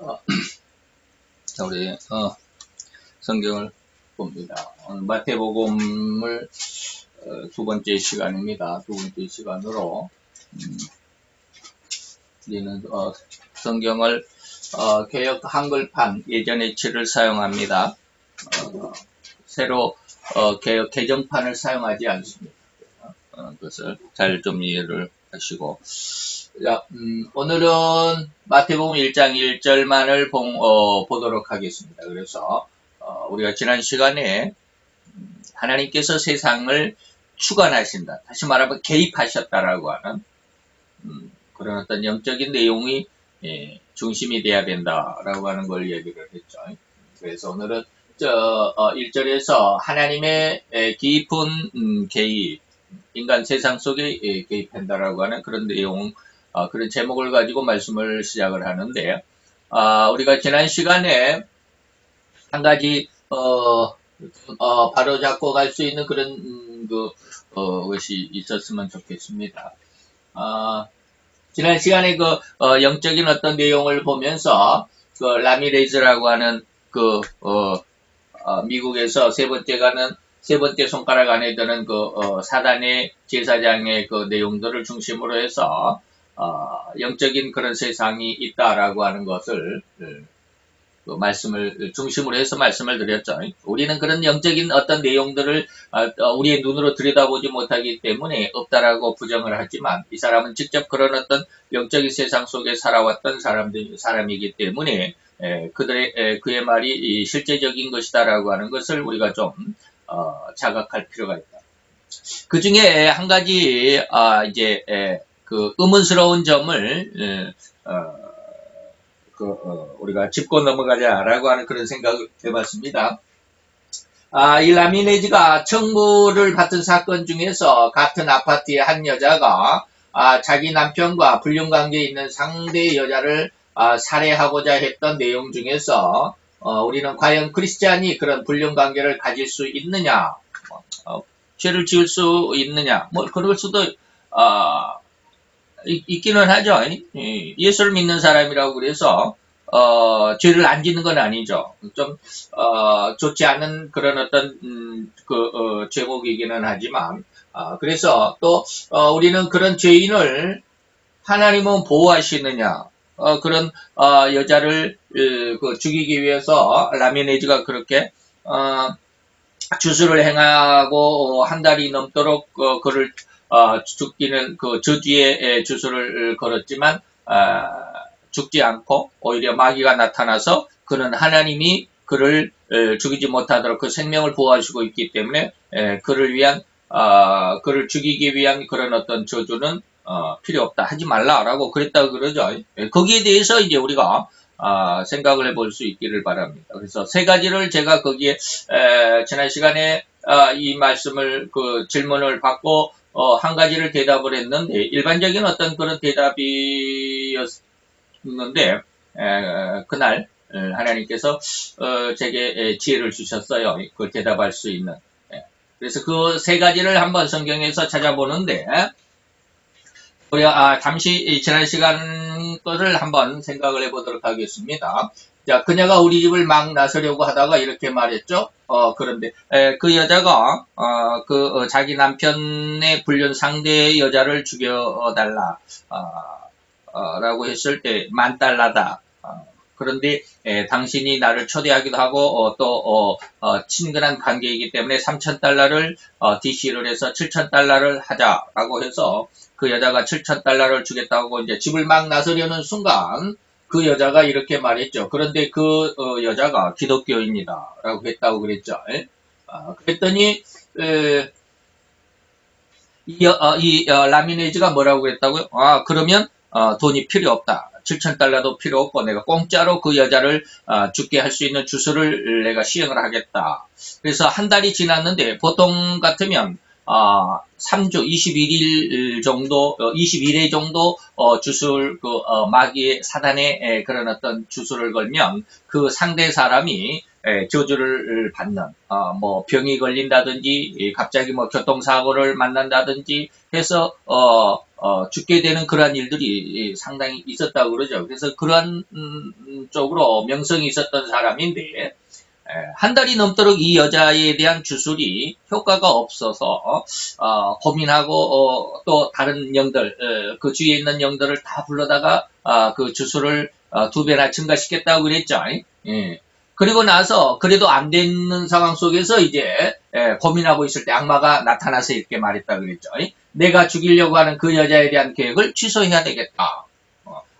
자, 우리 성경을 봅니다. 오늘 마태복음을 두 번째 시간입니다. 두 번째 시간으로 우리는 성경을 개역 한글판 예전의 책을 사용합니다. 새로 개역 개정판을 사용하지 않습니다. 그것을 잘 좀 이해를 하시고, 자, 오늘은 마태복음 1장 1절만을 보도록 하겠습니다. 그래서 우리가 지난 시간에 하나님께서 세상을 주관하신다, 다시 말하면 개입하셨다라고 하는 그런 어떤 영적인 내용이 중심이 돼야 된다라고 하는 걸 얘기를 했죠. 그래서 오늘은 1절에서 하나님의 깊은 개입, 인간 세상 속에 개입한다라고 하는 그런 내용, 그런 제목을 가지고 말씀을 시작을 하는데, 우리가 지난 시간에 한 가지 바로 잡고 갈 수 있는 그런 것이 있었으면 좋겠습니다. 지난 시간에 영적인 어떤 내용을 보면서 라미레즈라고 하는 미국에서 세 번째 손가락 안에 드는 사단의 제사장의 내용들을 중심으로 해서 영적인 그런 세상이 있다라고 하는 것을 말씀을 중심으로 해서 말씀을 드렸죠. 우리는 그런 영적인 어떤 내용들을 우리의 눈으로 들여다보지 못하기 때문에 없다라고 부정을 하지만, 이 사람은 직접 그런 어떤 영적인 세상 속에 살아왔던 사람이기 때문에 그의 말이 실제적인 것이다라고 하는 것을 우리가 좀 자각할 필요가 있다. 그 중에 한 가지 의문스러운 점을 우리가 짚고 넘어가자라고 하는 그런 생각을 해봤습니다. 이 라미네즈가 청부를 받은 사건 중에서 같은 아파트의 한 여자가 자기 남편과 불륜관계에 있는 상대 여자를 살해하고자 했던 내용 중에서 우리는 과연 크리스찬이 그런 불륜관계를 가질 수 있느냐, 죄를 지을 수 있느냐, 그럴 수도 있기는 하죠. 예수를 믿는 사람이라고 그래서 죄를 안 짓는 건 아니죠. 좀 좋지 않은 그런 어떤 제목이기는 하지만, 그래서 또 우리는 그런 죄인을 하나님은 보호하시느냐, 그런 여자를 죽이기 위해서 라미네즈가 그렇게 주술을 행하고 한 달이 넘도록 그를 죽이는 저주의 주술을 걸었지만 죽지 않고 오히려 마귀가 나타나서 그는 하나님이 그를 죽이지 못하도록 그 생명을 보호하시고 있기 때문에 그를 죽이기 위한 그런 어떤 저주는 필요 없다, 하지 말라라고 그랬다고 그러죠. 거기에 대해서 이제 우리가 생각을 해볼 수 있기를 바랍니다. 그래서 세 가지를 제가 거기에 지난 시간에 이 말씀을 질문을 받고 한 가지를 대답을 했는데, 일반적인 어떤 그런 대답이었는데 그날 하나님께서 제게 지혜를 주셨어요. 그 대답할 수 있는. 그래서 그 세 가지를 한번 성경에서 찾아보는데, 우리가 잠시 지난 시간 것을 한번 생각을 해보도록 하겠습니다. 자, 그녀가 우리 집을 막 나서려고 하다가 이렇게 말했죠. 그런데 그 여자가 자기 남편의 불륜 상대의 여자를 죽여달라 라고 했을 때 $10,000다. 그런데 당신이 나를 초대하기도 하고 또 친근한 관계이기 때문에 $3,000를 DC를 해서 $7,000를 하자라고 해서 그 여자가 $7,000를 주겠다고 이제 집을 막 나서려는 순간 그 여자가 이렇게 말했죠. 그런데 그 여자가 기독교인이다 라고 했다고 그랬죠. 그랬더니 이 라미네즈가 뭐라고 그랬다고요? 그러면 돈이 필요 없다. $7,000도 필요 없고 내가 공짜로 그 여자를 죽게 할 수 있는 주술을 내가 시행을 하겠다. 그래서 한 달이 지났는데 보통 같으면 3주 21일 정도 21회 정도 주술 마귀의 사단의 그런 어떤 주술을 걸면 그 상대 사람이 저주를 받는, 뭐 병이 걸린다든지, 갑자기 뭐 교통사고를 만난다든지 해서 죽게 되는 그러한 일들이 상당히 있었다고 그러죠. 그래서 그러한 쪽으로 명성이 있었던 사람인데, 한 달이 넘도록 이 여자에 대한 주술이 효과가 없어서 고민하고 또 다른 영들, 그 주위에 있는 영들을 다 불러다가 그 주술을 2배나 증가시켰다고 그랬죠. 예. 그리고 나서 그래도 안 되는 상황 속에서 이제 고민하고 있을 때 악마가 나타나서 이렇게 말했다 그랬죠. 내가 죽이려고 하는 그 여자에 대한 계획을 취소해야 되겠다.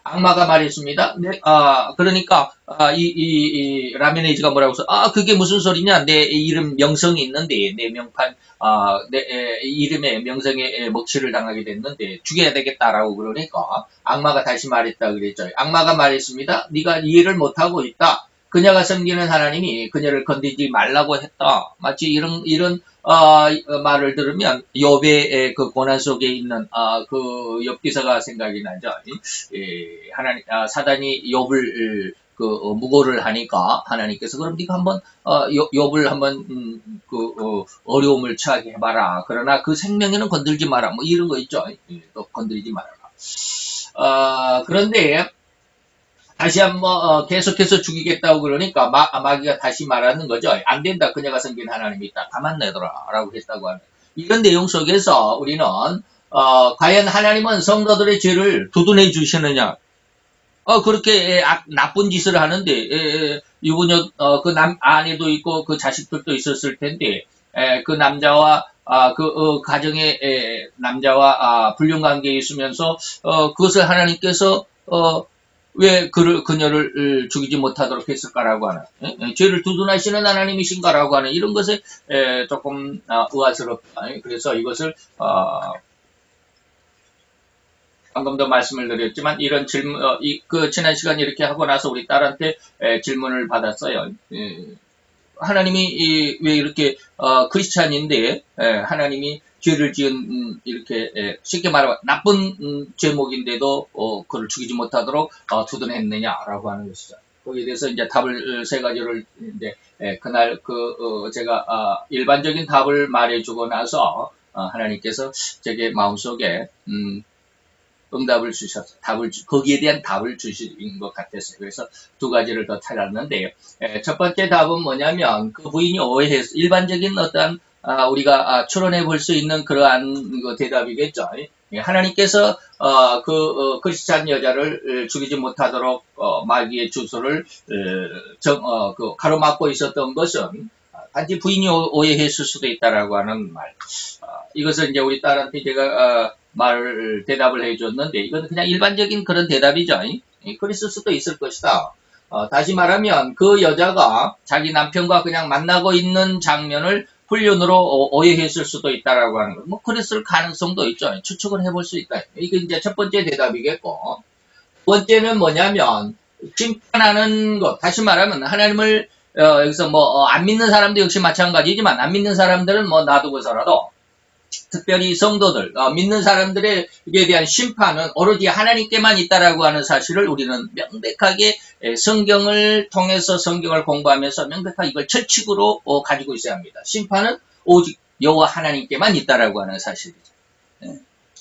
악마가 말했습니다. 네, 그러니까, 이 라메네이즈가 뭐라고 해서, 그게 무슨 소리냐? 내 이름 명성이 있는데, 내 명판, 내 이름에 명성에 먹칠을 당하게 됐는데, 죽여야 되겠다라고 그러니까, 악마가 다시 말했다 그랬죠. 악마가 말했습니다. 네가 이해를 못하고 있다. 그녀가 섬기는 하나님이 그녀를 건드리지 말라고 했다. 마치 이런 말을 들으면 욥의 그 고난 속에 있는 그 욥기서가 생각이 나죠. 하나님 사단이 욥을 무고를 하니까 하나님께서 그럼 네가 한번 욥을 한번 어려움을 처하게 해봐라. 그러나 그 생명에는 건들지 마라. 뭐 이런 거 있죠. 또 건드리지 말아라. 그런데 다시 한번 계속해서 죽이겠다고 그러니까 마귀가 다시 말하는 거죠. 안 된다. 그녀가 섬긴 하나님이 있다. 가만 내둬라 라고 했다고 하는 이런 내용 속에서 우리는 과연 하나님은 성도들의 죄를 두둔해 주시느냐. 그렇게 나쁜 짓을 하는데 유부녀 그 아내도 있고 그 자식들도 있었을 텐데 그 남자와 그 가정의 남자와 불륜 관계에 있으면서 그것을 하나님께서 왜 그녀를 죽이지 못하도록 했을까라고 하는, 죄를 두둔하시는 하나님이신가라고 하는 이런 것에 조금 의아스럽다. 그래서 이것을 방금도 말씀을 드렸지만 이런 질문, 지난 시간에 이렇게 하고 나서 우리 딸한테 질문을 받았어요. 하나님이 왜 이렇게 크리스찬인데 하나님이 죄를 지은 이렇게 쉽게 말하면 나쁜 제목인데도 그를 죽이지 못하도록 두둔했느냐라고 하는 것이죠. 거기에 대해서 이제 답을 세 가지를 이제 그날 제가 일반적인 답을 말해주고 나서 하나님께서 제게 마음속에 응답을 주셔서 거기에 대한 답을 주신 것 같았어요. 그래서 2가지를 더 찾았는데 첫 번째 답은 뭐냐면 그 부인이 오해해서 일반적인 어떤 우리가 추론해 볼 수 있는 그러한 대답이겠죠. 하나님께서 크리스찬 여자를 죽이지 못하도록 마귀의 주소를 가로막고 있었던 것은 단지 부인이 오해했을 수도 있다라고 하는 말. 이것을 이제 우리 딸한테 제가 대답을 해줬는데 이건 그냥 일반적인 그런 대답이죠. 그랬을 수도 있을 것이다. 다시 말하면 그 여자가 자기 남편과 그냥 만나고 있는 장면을 훈련으로 오해했을 수도 있다라고 하는 거. 뭐 그랬을 가능성도 있죠. 추측을 해볼 수 있다. 이게 이제 첫 번째 대답이겠고, 두 번째는 뭐냐면 심판하는 것. 다시 말하면 하나님을 여기서 안 믿는 사람도 역시 마찬가지지만 안 믿는 사람들은 놔두고서라도 특별히 성도들, 믿는 사람들에 대한 심판은 오로지 하나님께만 있다라고 하는 사실을 우리는 명백하게 성경을 통해서 성경을 공부하면서 명백하게 이걸 철칙으로 가지고 있어야 합니다. 심판은 오직 여호와 하나님께만 있다라고 하는 사실이죠.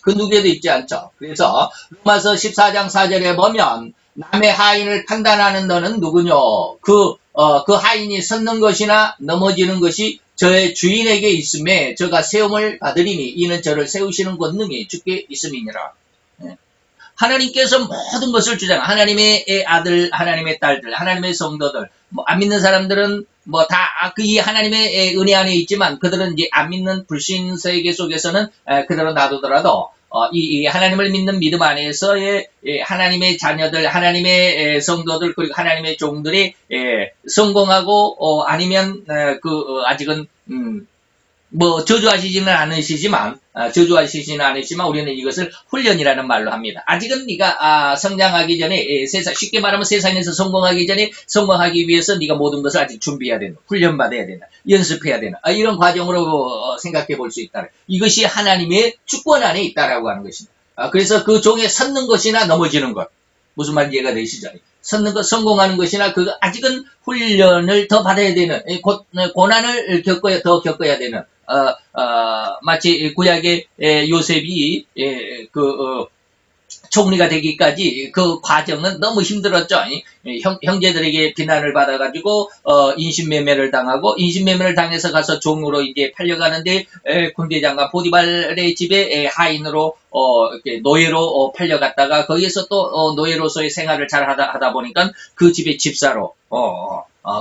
그 누구에도 있지 않죠. 그래서 로마서 14장 4절에 보면 남의 하인을 판단하는 너는 누구뇨? 그 하인이 섰는 것이나 넘어지는 것이 저의 주인에게 있음에 저가 세움을 받으리니 이는 저를 세우시는 권능이 주께 있음이니라. 하나님께서 모든 것을 주장. 하나님의 아들, 하나님의 딸들, 하나님의 성도들, 안 믿는 사람들은 다 이 하나님의 은혜 안에 있지만 그들은 이제 안 믿는 불신 세계 속에서는 그대로 놔두더라도 이 하나님을 믿는 믿음 안에서의 하나님의 자녀들, 하나님의 성도들, 그리고 하나님의 종들이 성공하고 아니면 아직은 저주하시지는 않으시지만 우리는 이것을 훈련이라는 말로 합니다. 아직은 네가 성장하기 전에 쉽게 말하면 세상에서 성공하기 전에 성공하기 위해서 네가 모든 것을 아직 준비해야 된다. 훈련받아야 된다. 연습해야 된다. 이런 과정으로 생각해 볼 수 있다. 이것이 하나님의 주권 안에 있다라고 하는 것입니다. 그래서 그 종에 섰는 것이나 넘어지는 것. 무슨 말인지 이해가 되시죠? 성공하는 것이나 그 아직은 훈련을 더 받아야 되는 고난을 더 겪어야 되는 마치 구약의 요셉이 총리가 되기까지 그 과정은 너무 힘들었죠. 형제들에게 비난을 받아가지고 인신매매를 당하고 인신매매를 당해서 가서 종으로 이제 팔려가는데 군대 장관 보디발의 집에 하인으로 이렇게 노예로 팔려갔다가 거기에서 또 노예로서의 생활을 잘 하다 보니까 그 집의 집사로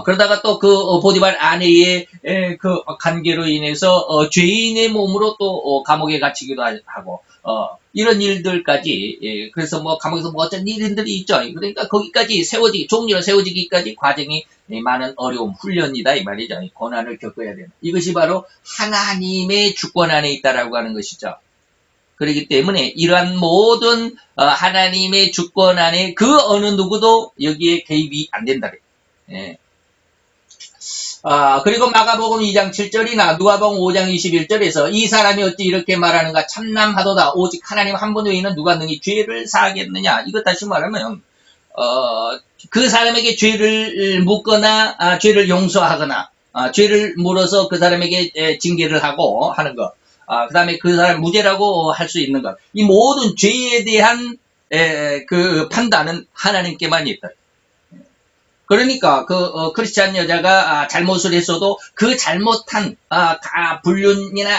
그러다가 또 그 보디발 아내의 그 관계로 인해서 죄인의 몸으로 또 감옥에 갇히기도 하고 이런 일들까지 그래서 뭐 감옥에서 뭐 어떤 일들이 있죠. 그러니까 거기까지 종리로 세워지기까지 과정이 많은 어려움 훈련이다 이 말이죠. 고난을 겪어야 되는 이것이 바로 하나님의 주권 안에 있다라고 하는 것이죠. 그렇기 때문에 이러한 모든 하나님의 주권 안에 그 어느 누구도 여기에 개입이 안 된다. 예. 그리고 마가복음 2장 7절이나 누가복음 5장 21절에서 이 사람이 어찌 이렇게 말하는가 참남하도다 오직 하나님 한 분 외에는 누가 능히 죄를 사하겠느냐. 이것 다시 말하면 그 사람에게 죄를 묻거나 죄를 용서하거나 죄를 물어서 그 사람에게 징계를 하고 하는 것. 그 다음에 그 사람 무죄라고 할 수 있는 것. 이 모든 죄에 대한 그 판단은 하나님께만 있다. 그러니까 크리스찬 여자가 잘못을 했어도 그 잘못한 불륜이나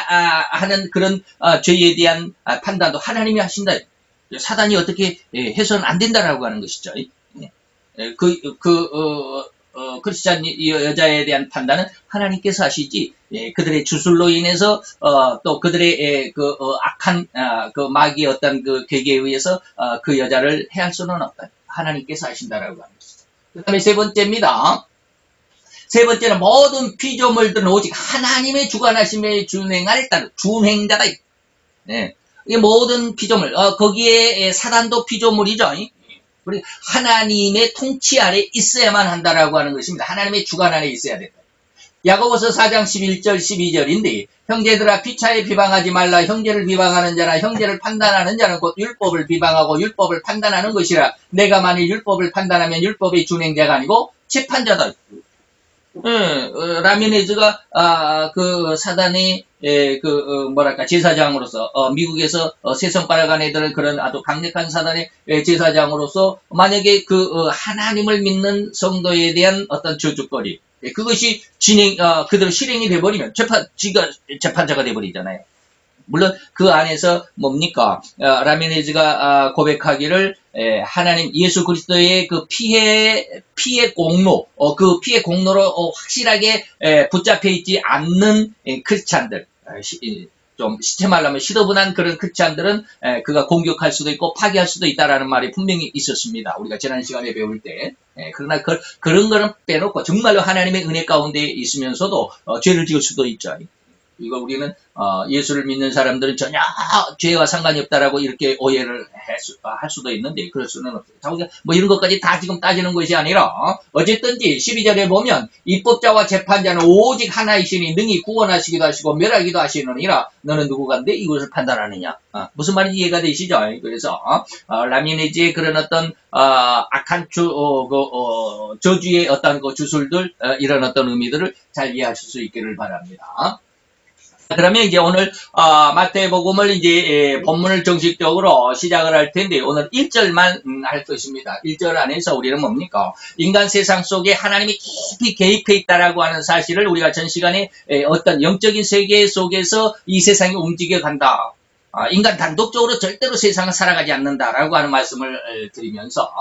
하는 그런 죄에 대한 판단도 하나님이 하신다. 사단이 어떻게 해서는 안 된다라고 하는 것이죠. 크리스찬 여자에 대한 판단은 하나님께서 하시지 그들의 주술로 인해서 또 그들의 악한 그 마귀의 어떤 그 계계에 의해서 그 여자를 해할 수는 없다. 하나님께서 하신다라고 하는 것이죠. 그 다음에 세 번째입니다. 세 번째는 모든 피조물들은 오직 하나님의 주관하심에 준행할 준행자다. 네. 이 모든 피조물, 거기에 사단도 피조물이죠. 그리고 하나님의 통치 아래 있어야만 한다라고 하는 것입니다. 하나님의 주관 안에 있어야 된다. 야고보서 4장 11절 12절인데 형제들아 피차에 비방하지 말라. 형제를 비방하는 자나 형제를 판단하는 자는 곧 율법을 비방하고 율법을 판단하는 것이라. 내가 만일 율법을 판단하면 율법의 준행자가 아니고 재판자다. 라미네즈가 그 사단의 제사장으로서 미국에서 세 손가락 안에 드는 그런 아주 강력한 사단의 제사장으로서 만약에 하나님을 믿는 성도에 대한 어떤 저주거리 그것이 그대로 실행이 돼버리면 지가 재판자가 돼버리잖아요. 물론 그 안에서 뭡니까? 라미네즈가 고백하기를 하나님 예수 그리스도의 그 피의 공로, 그 피의 공로로 확실하게 붙잡혀 있지 않는 크리스찬들, 좀 시체 말하면 시더분한 그런 크리스찬들은 그가 공격할 수도 있고 파괴할 수도 있다라는 말이 분명히 있었습니다. 우리가 지난 시간에 배울 때. 그러나 그런 거는 빼놓고 정말로 하나님의 은혜 가운데 있으면서도 죄를 지을 수도 있죠. 이거 우리는 예수를 믿는 사람들은 전혀 죄와 상관이 없다라고 이렇게 오해를 할 수도 있는데 그럴 수는 없어요. 뭐 이런 것까지 다 지금 따지는 것이 아니라 어쨌든지 12절에 보면 입법자와 재판자는 오직 하나이시니 능히 구원하시기도 하시고 멸하기도 하시느니라. 너는 누구간데 이것을 판단하느냐. 무슨 말인지 이해가 되시죠? 그래서 라미네즈의 그런 어떤 악한 저주의 어떤 주술들 이런 어떤 의미들을 잘 이해하실 수 있기를 바랍니다. 그러면 이제 오늘 마태복음을 이제 본문을 정식적으로 시작을 할 텐데 오늘 1절만 할 것입니다. 1절 안에서 우리는 뭡니까? 인간 세상 속에 하나님이 깊이 개입해 있다라고 하는 사실을 우리가 전 시간에 어떤 영적인 세계 속에서 이 세상이 움직여 간다. 인간 단독적으로 절대로 세상을 살아가지 않는다라고 하는 말씀을 드리면서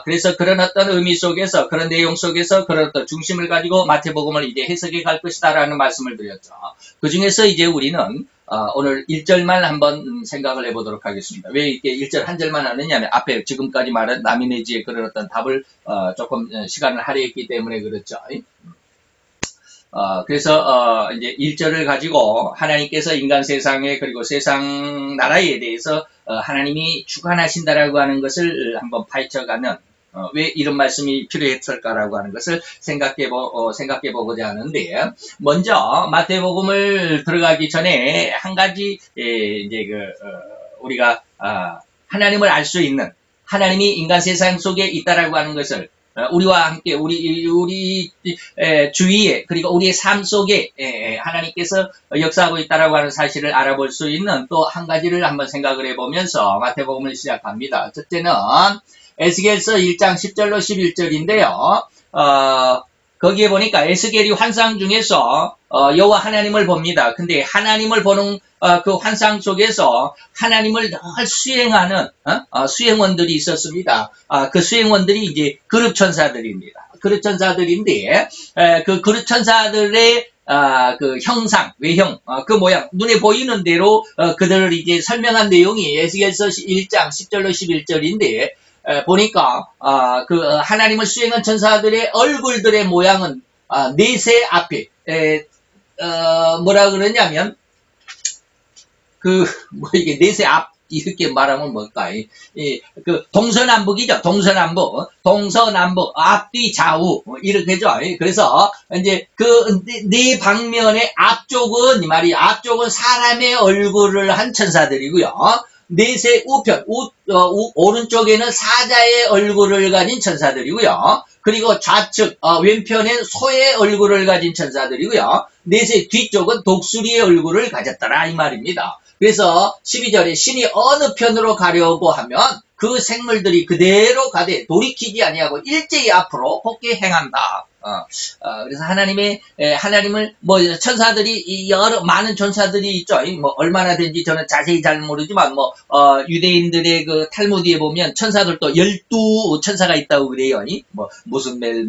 그래서 그런 어떤 의미 속에서 그런 내용 속에서 그런 어떤 중심을 가지고 마태복음을 이제 해석해 갈 것이다라는 말씀을 드렸죠. 그 중에서 이제 우리는 오늘 1절만 한번 생각을 해보도록 하겠습니다. 왜 이렇게 1절 한 절만 하느냐면 앞에 지금까지 말한 라미네즈의 그런 어떤 답을 조금 시간을 할애했기 때문에 그렇죠. 그래서 이제 1절을 가지고 하나님께서 인간 세상에 그리고 세상 나라에 대해서 하나님이 주관하신다라고 하는 것을 한번 파헤쳐가면 왜 이런 말씀이 필요했을까라고 하는 것을 생각해 보고자 하는데 먼저 마태복음을 들어가기 전에 한 가지 이제 우리가 하나님을 알 수 있는 하나님이 인간 세상 속에 있다라고 하는 것을 우리와 함께 우리 주위에 그리고 우리의 삶 속에 하나님께서 역사하고 있다라고 하는 사실을 알아볼 수 있는 또 한 가지를 한번 생각을 해보면서 마태복음을 시작합니다. 첫째는 에스겔서 1장 10절로 11절인데요. 거기에 보니까 에스겔이 환상 중에서 여호와 하나님을 봅니다. 근데 하나님을 보는 그 환상 속에서 하나님을 늘 수행하는 수행원들이 있었습니다. 그 수행원들이 이제 그룹 천사들입니다. 그룹 천사들인데 그 그룹 천사들의 그 형상, 외형, 그 모양, 눈에 보이는 대로 그들을 이제 설명한 내용이 에스겔서 1장 10절로 11절인데 보니까 그 하나님을 수행한 천사들의 얼굴들의 모양은 내세 앞에 뭐라 그러냐면 이게 내세 앞 이렇게 말하면 뭘까? 그 동서남북이죠. 동서남북 앞뒤 좌우 이렇게죠. 그래서 이제 그 네 방면의 앞쪽은 이 말이 앞쪽은 사람의 얼굴을 한 천사들이고요. 넷의 우편, 오른쪽에는 사자의 얼굴을 가진 천사들이고요. 그리고 좌측, 왼편엔 소의 얼굴을 가진 천사들이고요. 넷의 뒤쪽은 독수리의 얼굴을 가졌더라 이 말입니다. 그래서 12절에 신이 어느 편으로 가려고 하면 그 생물들이 그대로 가되 돌이키지 아니하고 일제히 앞으로 곱게 행한다. 그래서 하나님을, 천사들이, 많은 천사들이 있죠. 얼마나 된지 저는 자세히 잘 모르지만, 유대인들의 그 탈무드에 보면 천사들도 12천사가 있다고 그래요. 무슨 엘,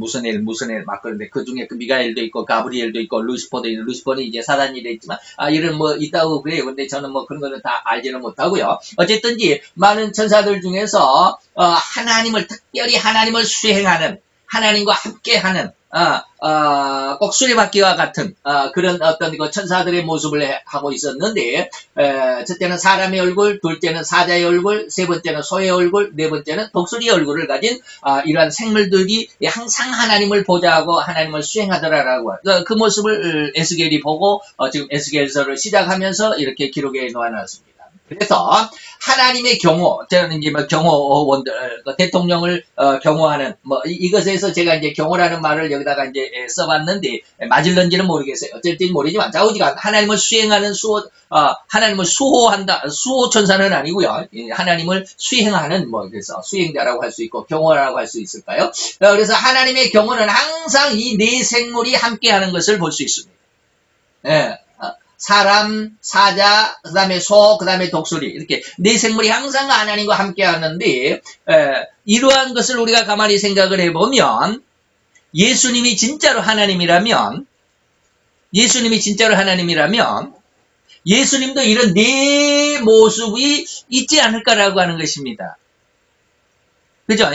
막 그런데 그 중에 그 미가엘도 있고, 가브리엘도 있고, 루시퍼도 있고, 루시퍼는 이제 사단이 됐지만, 이런 있다고 그래요. 근데 저는 그런 거는 다 알지는 못하고요. 어쨌든지, 많은 천사들 중에서, 특별히 하나님을 수행하는, 하나님과 함께하는, 꼭 수레바퀴와 같은, 그런 어떤 천사들의 모습을 하고 있었는데, 첫째는 사람의 얼굴, 둘째는 사자의 얼굴, 세 번째는 소의 얼굴, 네 번째는 독수리의 얼굴을 가진, 이러한 생물들이 항상 하나님을 보자고 하나님을 수행하더라라고, 그 모습을 에스겔이 보고, 지금 에스겔서를 시작하면서 이렇게 기록해 놓아놨습니다. 그래서 하나님의 경호, 저는 이제 경호원들, 대통령을 경호하는 이것에서 제가 이제 경호라는 말을 여기다가 이제 써봤는데 맞을런지는 모르겠어요. 어쩔지 모르지만 좌우지간 하나님을 수행하는 하나님을 수호한다, 수호 천사는 아니고요. 하나님을 수행하는 그래서 수행자라고 할 수 있고 경호라고 할 수 있을까요? 그래서 하나님의 경호는 항상 이 네 생물이 함께하는 것을 볼 수 있습니다. 예. 사람, 사자, 그 다음에 소, 그 다음에 독수리 이렇게 네 생물이 항상 하나님과 함께 하는데 이러한 것을 우리가 가만히 생각을 해보면 예수님이 진짜로 하나님이라면 예수님도 이런 네 모습이 있지 않을까라고 하는 것입니다. 그죠?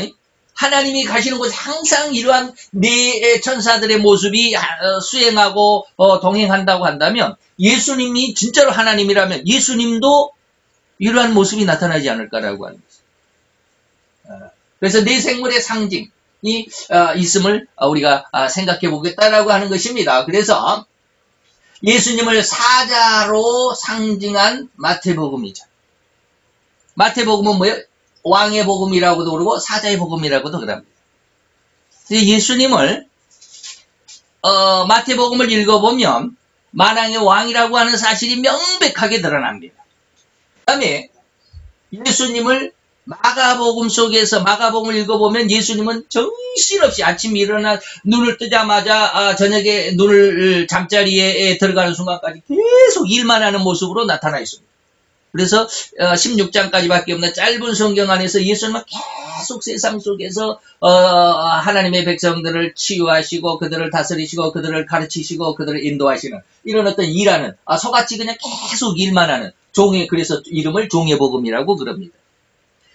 하나님이 가시는 곳에 항상 이러한 네 천사들의 모습이 수행하고 동행한다고 한다면 예수님이 진짜로 하나님이라면 예수님도 이러한 모습이 나타나지 않을까라고 하는 것입니다. 그래서 네 생물의 상징이 있음을 우리가 생각해 보겠다라고 하는 것입니다. 그래서 예수님을 사자로 상징한 마태복음이죠. 마태복음은 뭐예요? 왕의 복음이라고도 그러고 사자의 복음이라고도 그럽니다. 예수님을 마태복음을 읽어보면 만왕의 왕이라고 하는 사실이 명백하게 드러납니다. 그 다음에 예수님을 마가복음을 읽어보면 예수님은 정신없이 아침에 일어나 눈을 뜨자마자 저녁에 눈을 잠자리에 들어가는 순간까지 계속 일만 하는 모습으로 나타나 있습니다. 그래서 16장까지밖에 없는 짧은 성경 안에서 예수님은 계속 세상 속에서 하나님의 백성들을 치유하시고 그들을 다스리시고 그들을 가르치시고 그들을 인도하시는 이런 어떤 일하는 소같이 그냥 계속 일만 하는 그래서 이름을 종의 복음이라고 그럽니다.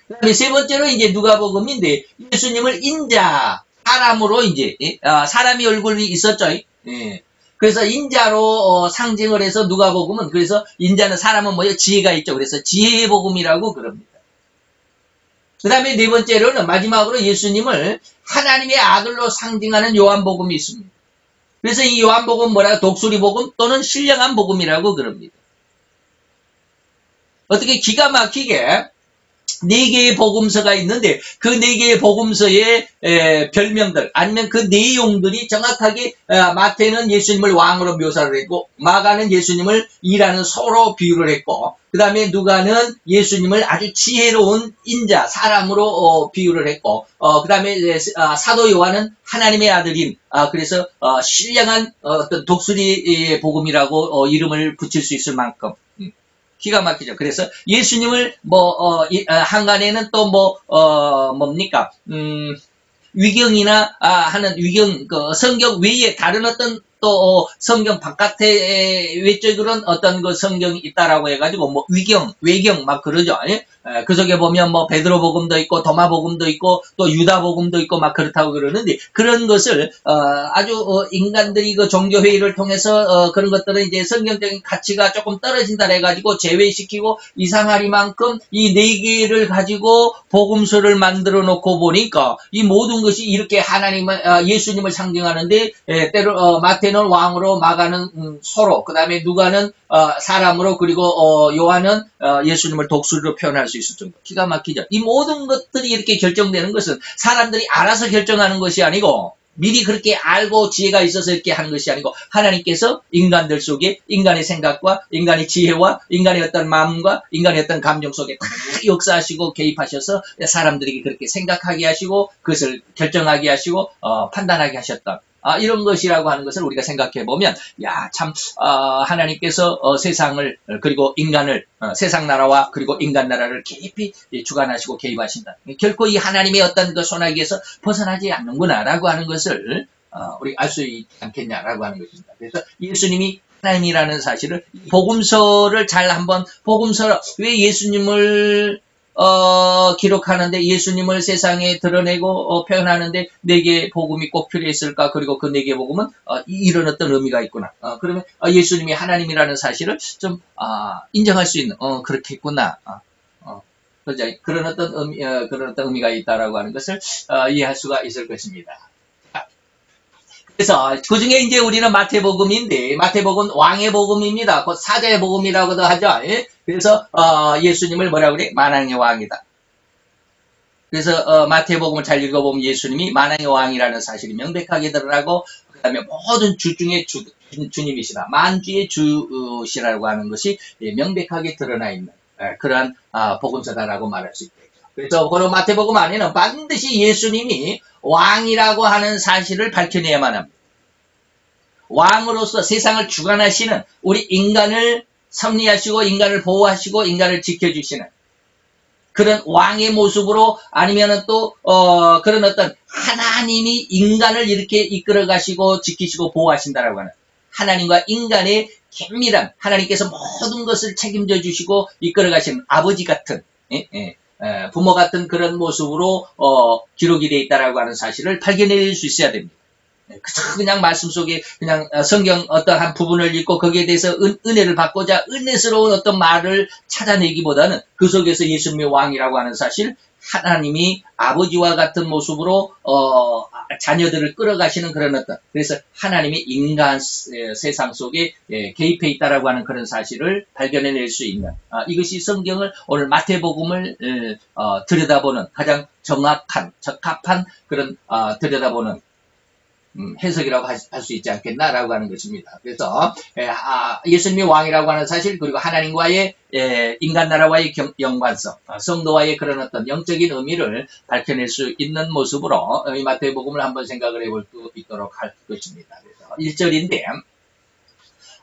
그다음에 세 번째로 이제 누가복음인데 예수님을 인자 사람으로 이제 사람이 얼굴이 있었죠. 예. 그래서 인자로 상징을 해서 누가복음은 그래서 인자는 사람은 뭐예요? 지혜가 있죠. 그래서 지혜의 복음이라고 그럽니다. 그 다음에 네 번째로는 마지막으로 예수님을 하나님의 아들로 상징하는 요한복음이 있습니다. 그래서 이 요한복음 독수리복음 또는 신령한 복음이라고 그럽니다. 어떻게 기가 막히게 네 개의 복음서가 있는데 그 네 개의 복음서의 별명들 아니면 그 내용들이 정확하게 마태는 예수님을 왕으로 묘사를 했고 마가는 예수님을 일하는 소로 비유를 했고 그 다음에 누가는 예수님을 아주 지혜로운 인자 사람으로 비유를 했고 그 다음에 사도 요한은 하나님의 아들인 그래서 신령한 어떤 독수리의 복음이라고 이름을 붙일 수 있을 만큼 기가 막히죠. 그래서 예수님을 한간에는 또 뭡니까? 위경이나 하는 위경 성경 외에 다른 어떤 또 성경 바깥에 외적으로는 어떤 그 성경이 있다라고 해가지고 위경, 외경 막 그러죠. 그 속에 보면 베드로 복음도 있고 도마 복음도 있고 또 유다 복음도 있고 막 그렇다고 그러는데 그런 것을 아주 인간들이 그 종교 회의를 통해서 그런 것들은 이제 성경적인 가치가 조금 떨어진다 해가지고 제외시키고 이상하리만큼 이 네 개를 가지고 복음서를 만들어 놓고 보니까 이 모든 것이 이렇게 하나님을 예수님을 상징하는데 때로 마태는 왕으로 마가는 소로 그다음에 누가는 사람으로 그리고 요한은 예수님을 독수리로 표현할 수 있을 정도. 기가 막히죠. 이 모든 것들이 이렇게 결정되는 것은 사람들이 알아서 결정하는 것이 아니고 미리 그렇게 알고 지혜가 있어서 이렇게 하는 것이 아니고 하나님께서 인간들 속에 인간의 생각과 인간의 지혜와 인간의 어떤 마음과 인간의 어떤 감정 속에 다 역사하시고 개입하셔서 사람들에게 그렇게 생각하게 하시고 그것을 결정하게 하시고 판단하게 하셨던 이런 것이라고 하는 것을 우리가 생각해 보면 참 하나님께서 세상을 그리고 인간을 세상 나라와 그리고 인간 나라를 깊이 주관하시고 개입하신다. 결코 이 하나님의 어떤 그 손아귀에서 벗어나지 않는구나라고 하는 것을 우리 알 수 있지 않겠냐라고 하는 것입니다. 그래서 예수님이 하나님이라는 사실을 복음서를 잘 한번 복음서 왜 예수님을 기록하는데 예수님을 세상에 드러내고 표현하는데 네 개의 복음이 꼭 필요했을까? 그리고 그 네 개의 복음은 이런 어떤 의미가 있구나. 그러면 예수님이 하나님이라는 사실을 좀 인정할 수 있는 그렇겠구나. 그런 어떤 의미가 있다라고 하는 것을 이해할 수가 있을 것입니다. 그래서 그 중에 이제 우리는 마태복음인데 마태복음 왕의 복음입니다. 곧 사자의 복음이라고도 하죠. 그래서 예수님을 뭐라고 그래? 만왕의 왕이다. 그래서 마태복음을 잘 읽어보면 예수님이 만왕의 왕이라는 사실이 명백하게 드러나고 그 다음에 모든 주 중에 주님이시다. 만주의 주시라고 하는 것이 명백하게 드러나 있는 그러한 복음서다라고 말할 수 있겠죠. 그래서 바로 마태복음 안에는 반드시 예수님이 왕이라고 하는 사실을 밝혀내야만 합니다. 왕으로서 세상을 주관하시는 우리 인간을 섭리하시고 인간을 보호하시고 인간을 지켜주시는 그런 왕의 모습으로 아니면은 또 그런 어떤 하나님이 인간을 이렇게 이끌어 가시고 지키시고 보호하신다라고 하는 하나님과 인간의 긴밀한 하나님께서 모든 것을 책임져 주시고 이끌어 가시는 아버지 같은 부모 같은 그런 모습으로 기록이 되어 있다라고 하는 사실을 발견해낼 수 있어야 됩니다. 그냥 말씀 속에 그냥 성경 어떤 한 부분을 읽고 거기에 대해서 은혜를 받고자 은혜스러운 어떤 말을 찾아내기보다는 그 속에서 예수님의 왕이라고 하는 사실, 하나님이 아버지와 같은 모습으로 자녀들을 끌어가시는 그런 어떤, 그래서 하나님이 인간 세상 속에 개입해 있다라고 하는 그런 사실을 발견해낼 수 있는 이것이 성경을 오늘 마태복음을 들여다보는 가장 정확한 적합한 그런 들여다보는 해석이라고 할 수 있지 않겠나라고 하는 것입니다. 그래서 예수님이 왕이라고 하는 사실, 그리고 하나님과의 인간 나라와의 연관성, 성도와의 그런 어떤 영적인 의미를 밝혀낼 수 있는 모습으로 이 마태복음을 한번 생각을 해볼 수 있도록 할 것입니다. 그래서 1절인데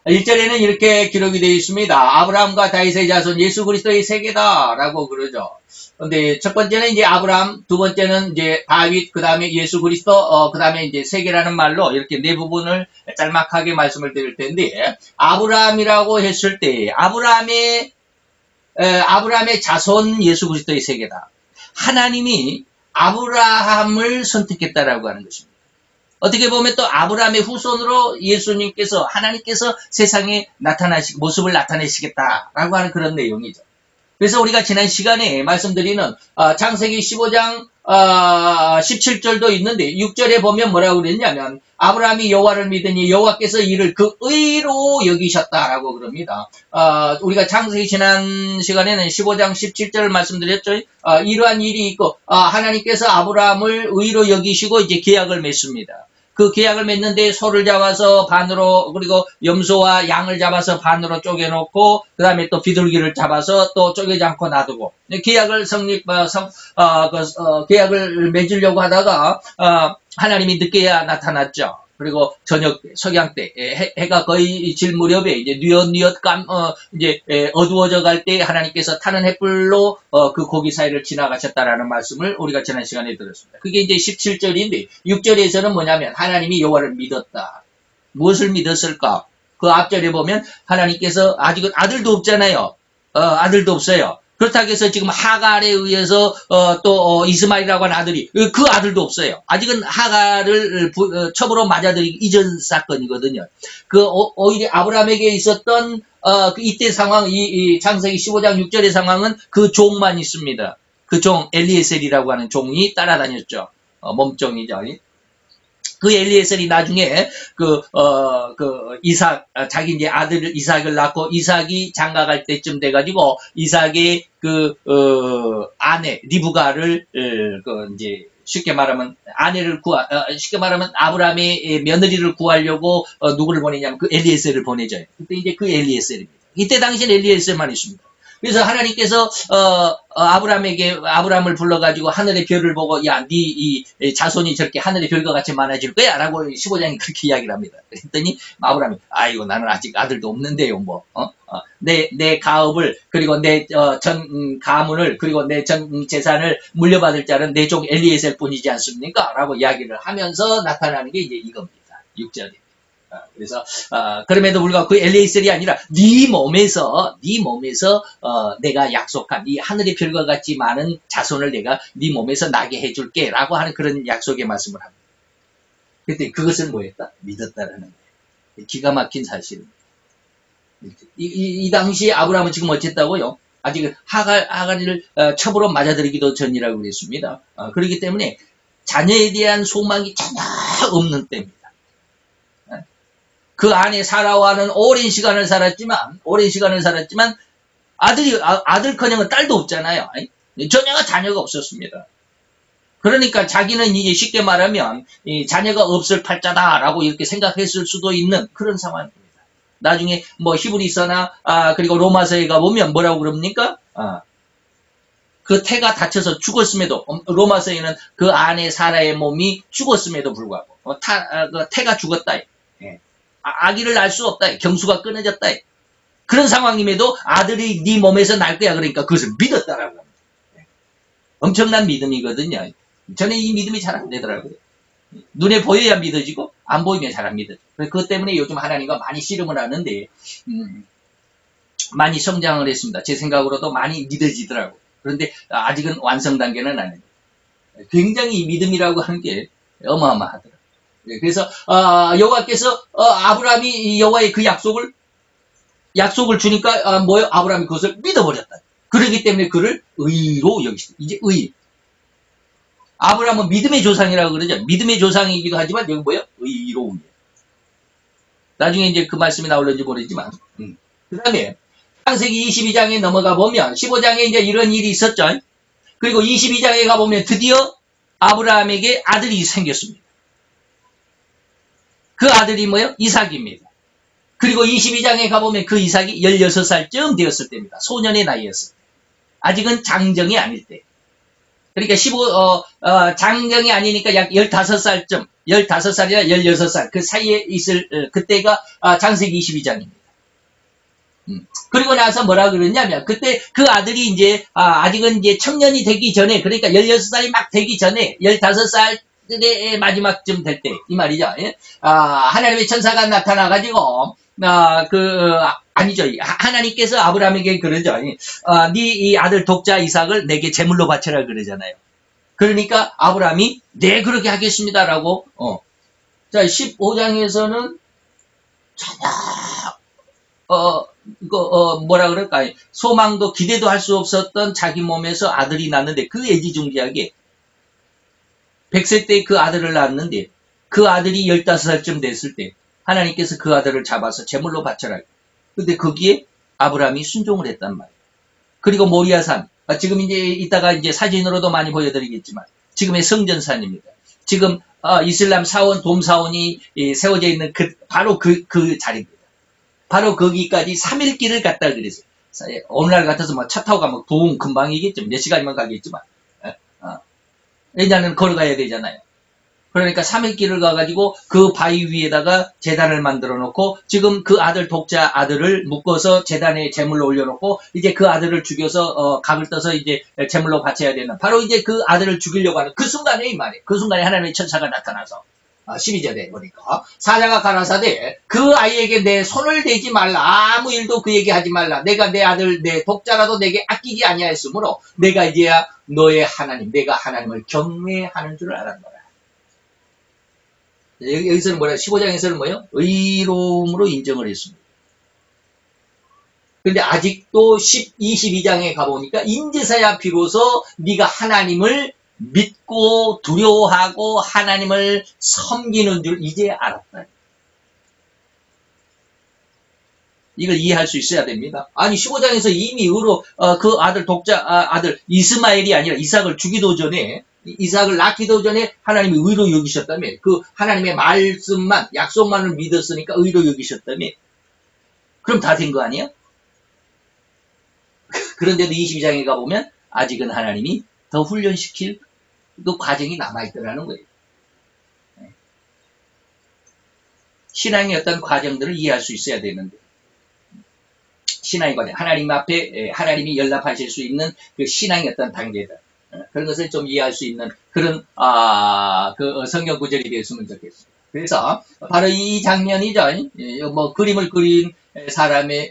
1절에는 이렇게 기록이 되어 있습니다. 아브라함과 다윗의 자손 예수 그리스도의 세계다라고 그러죠. 근데 첫 번째는 이제 아브라함, 두 번째는 이제 다윗, 그 다음에 예수 그리스도, 그 다음에 이제 세계라는 말로 이렇게 네 부분을 짤막하게 말씀을 드릴 텐데, 아브라함이라고 했을 때, 아브라함의 자손 예수 그리스도의 세계다. 하나님이 아브라함을 선택했다라고 하는 것입니다. 어떻게 보면 또 아브라함의 후손으로 예수님께서, 하나님께서 세상에 모습을 나타내시겠다라고 하는 그런 내용이죠. 그래서 우리가 지난 시간에 말씀드리는 창세기 15장 17절도 있는데 6절에 보면 뭐라고 그랬냐면 아브라함이 여호와를 믿으니 여호와께서 이를 그 의로 여기셨다라고 그럽니다. 우리가 창세기 지난 시간에는 15장 17절을 말씀드렸죠. 이러한 일이 있고 하나님께서 아브라함을 의로 여기시고 이제 계약을 맺습니다. 그 계약을 맺는데 소를 잡아서 반으로 그리고 염소와 양을 잡아서 반으로 쪼개놓고 그 다음에 또 비둘기를 잡아서 또 쪼개지 않고 놔두고 계약을 계약을 맺으려고 하다가 하나님이 늦게야 나타났죠. 그리고 저녁 때, 석양 때, 해가 거의 질 무렵에 이제 뉘엿뉘엿 이제 어두워져 갈 때 하나님께서 타는 햇불로 그 고기 사이를 지나가셨다라는 말씀을 우리가 지난 시간에 들었습니다. 그게 이제 17절인데 6절에서는 뭐냐면 하나님이 여호와를 믿었다. 무엇을 믿었을까? 그 앞절에 보면 하나님께서 아직은 아들도 없잖아요. 아들도 없어요. 그렇다고 해서 지금 하갈에 의해서 또 이스마엘이라고 하는 아들이 그 아들도 없어요. 아직은 하갈을 첩으로 맞아들이기 이전 사건이거든요. 오히려 아브라함에게 있었던 이때 상황, 이 창세기 15장 6절의 상황은 그 종만 있습니다. 그 종 엘리에셀이라고 하는 종이 따라다녔죠. 몸종이죠. 그 엘리에셀이 나중에 이삭, 자기 이제 아들 이삭을 낳고 이삭이 장가갈 때쯤 돼가지고 이삭의 아내 리브가를 이제 쉽게 말하면 쉽게 말하면 아브라함의 며느리를 구하려고 누구를 보내냐면 그 엘리에셀을 보내줘요. 그때 이제 그 엘리에셀입니다. 이때 당시엔 엘리에셀만 있습니다. 그래서 하나님께서 아브라함을 불러가지고 하늘의 별을 보고 야, 네 이 자손이 저렇게 하늘의 별과 같이 많아질 거야 라고 15장이 그렇게 이야기를 합니다. 그랬더니 아브라함이 아이고 나는 아직 아들도 없는데요 뭐 내 가업을 그리고 내 전 가문을 그리고 내 전 재산을 물려받을 자는 내 종 엘리에셀 뿐이지 않습니까? 라고 이야기를 하면서 나타나는 게 이제 이겁니다. 6절에. 그래서 그럼에도 불구하고 그 엘리에셀이 아니라 네 몸에서 내가 약속한 이 하늘의 별과 같이 많은 자손을 내가 네 몸에서 나게 해줄게 라고 하는 그런 약속의 말씀을 합니다. 그때 그것을 뭐였다? 믿었다라는 거예요. 기가 막힌 사실입니다. 이 당시에 아브라함은 지금 어쨌다고요? 아직 하갈을 첩으로 맞아들이기도 전이라고 그랬습니다. 그렇기 때문에 자녀에 대한 소망이 전혀 없는 때입니다. 그 안에 살아와는 오랜 시간을 살았지만 아들커녕은 딸도 없잖아요. 전혀가 자녀가 없었습니다. 그러니까 자기는 이제 쉽게 말하면 자녀가 없을 팔자다라고 이렇게 생각했을 수도 있는 그런 상황입니다. 나중에 뭐 히브리서나 그리고 로마서에 가보면 뭐라고 그럽니까? 그 태가 다쳐서 죽었음에도 로마서에는 그 안에 사라의 몸이 죽었음에도 불구하고 태가 죽었다. 아기를 낳을 수 없다. 경수가 끊어졌다. 그런 상황임에도 아들이 네 몸에서 날 거야. 그러니까 그것을 믿었다라고 합니다. 엄청난 믿음이거든요. 저는 이 믿음이 잘 안 되더라고요. 눈에 보여야 믿어지고 안 보이면 잘 안 믿어져. 그것 때문에 요즘 하나님과 많이 씨름을 하는데 많이 성장을 했습니다. 제 생각으로도 많이 믿어지더라고요. 그런데 아직은 완성 단계는 아닙니다. 굉장히 믿음이라고 하는 게 어마어마하더라고요. 그래서 여호와께서 아브라함이 여호와의 그 약속을 주니까 아브라함이 그것을 믿어버렸다. 그렇기 때문에 그를 의로 여기시다. 이제 의. 아브라함은 믿음의 조상이라고 그러죠. 믿음의 조상이기도 하지만 여기 뭐예요? 의로움이에요. 나중에 이제 그 말씀이 나올는지 모르지만 그 다음에 창세기 22장에 넘어가 보면 15장에 이제 이런 일이 있었죠. 그리고 22장에 가보면 드디어 아브라함에게 아들이 생겼습니다. 그 아들이 뭐예요? 이삭입니다. 그리고 22장에 가보면 그 이삭이 16살쯤 되었을 때입니다. 소년의 나이였을 때. 아직은 장정이 아닐 때. 그러니까 장정이 아니니까 약 15살쯤, 15살이나 16살, 그 사이에 있을, 그때가 창세기 22장입니다. 그리고 나서 뭐라 그러냐면, 그때 그 아들이 이제, 아직은 이제 청년이 되기 전에, 그러니까 16살이 막 되기 전에, 15살, 의 마지막쯤 될 때, 이 말이죠. 예? 하나님의 천사가 나타나가지고, 아니죠. 하나님께서 아브라함에게 그러죠. 네 이 아들 독자 이삭을 내게 제물로 바쳐라 그러잖아요. 그러니까 아브라함이 네, 그렇게 하겠습니다라고, 자, 15장에서는 전혀, 뭐라 그럴까요? 소망도 기대도 할 수 없었던 자기 몸에서 아들이 낳는데 그 애지중지하게 100세 때 그 아들을 낳았는데 그 아들이 15살쯤 됐을 때 하나님께서 그 아들을 잡아서 제물로 바쳐라. 근데 거기에 아브라함이 순종을 했단 말이에요. 그리고 모리아산, 지금 이제 이따가 이제 사진으로도 많이 보여드리겠지만 지금의 성전산입니다. 지금 이슬람 사원, 돔 사원이 세워져 있는 바로 그 자리입니다. 바로 거기까지 3일 길을 갔다 그랬어요. 오늘날 같아서 뭐 차 타고 가면 동 금방이겠죠. 몇 시간이면 가겠지만. 왜냐하면 걸어가야 되잖아요. 그러니까 3일 길을 가가지고 그 바위 위에다가 제단을 만들어 놓고 지금 그 아들 독자 아들을 묶어서 제단에 제물로 올려놓고 이제 그 아들을 죽여서 각을 떠서 이제 제물로 바쳐야 되는 바로 이제 그 아들을 죽이려고 하는 그 순간에 이 말이에요. 그 순간에 하나님의 천사가 나타나서 12절에 보니까 사자가 가라사대 그 아이에게 내 손을 대지 말라 아무 일도 그에게 하지 말라 내가 내 아들 내 독자라도 내게 아끼지 아니하였으므로 내가 이제야 너의 하나님 내가 하나님을 경외하는 줄을 알았노라. 여기서는 뭐라 15장에서는 뭐예요? 의로움으로 인정을 했습니다. 근데 아직도 22장에 가보니까 인제사야 비로소 네가 하나님을 믿고 두려워하고 하나님을 섬기는 줄 이제 알았다. 이걸 이해할 수 있어야 됩니다. 아니 15장에서 이미 그 아들 독자 아들 이스마엘이 아니라 이삭을 죽이도 전에 이삭을 낳기도 전에 하나님이 의로 여기셨다며 그 하나님의 말씀만 약속만을 믿었으니까 의로 여기셨다며 그럼 다 된 거 아니야? 그런데도 22장에 가보면 아직은 하나님이 더 훈련시킬 그 과정이 남아있더라는 거예요. 신앙의 어떤 과정들을 이해할 수 있어야 되는데 신앙의 과정, 하나님 앞에 하나님이 연락하실 수 있는 그 신앙의 어떤 단계들 그런 것을 좀 이해할 수 있는 그런 그 성경 구절이 되었으면 좋겠습니다. 그래서 바로 이 장면이죠. 뭐 그림을 그린 사람이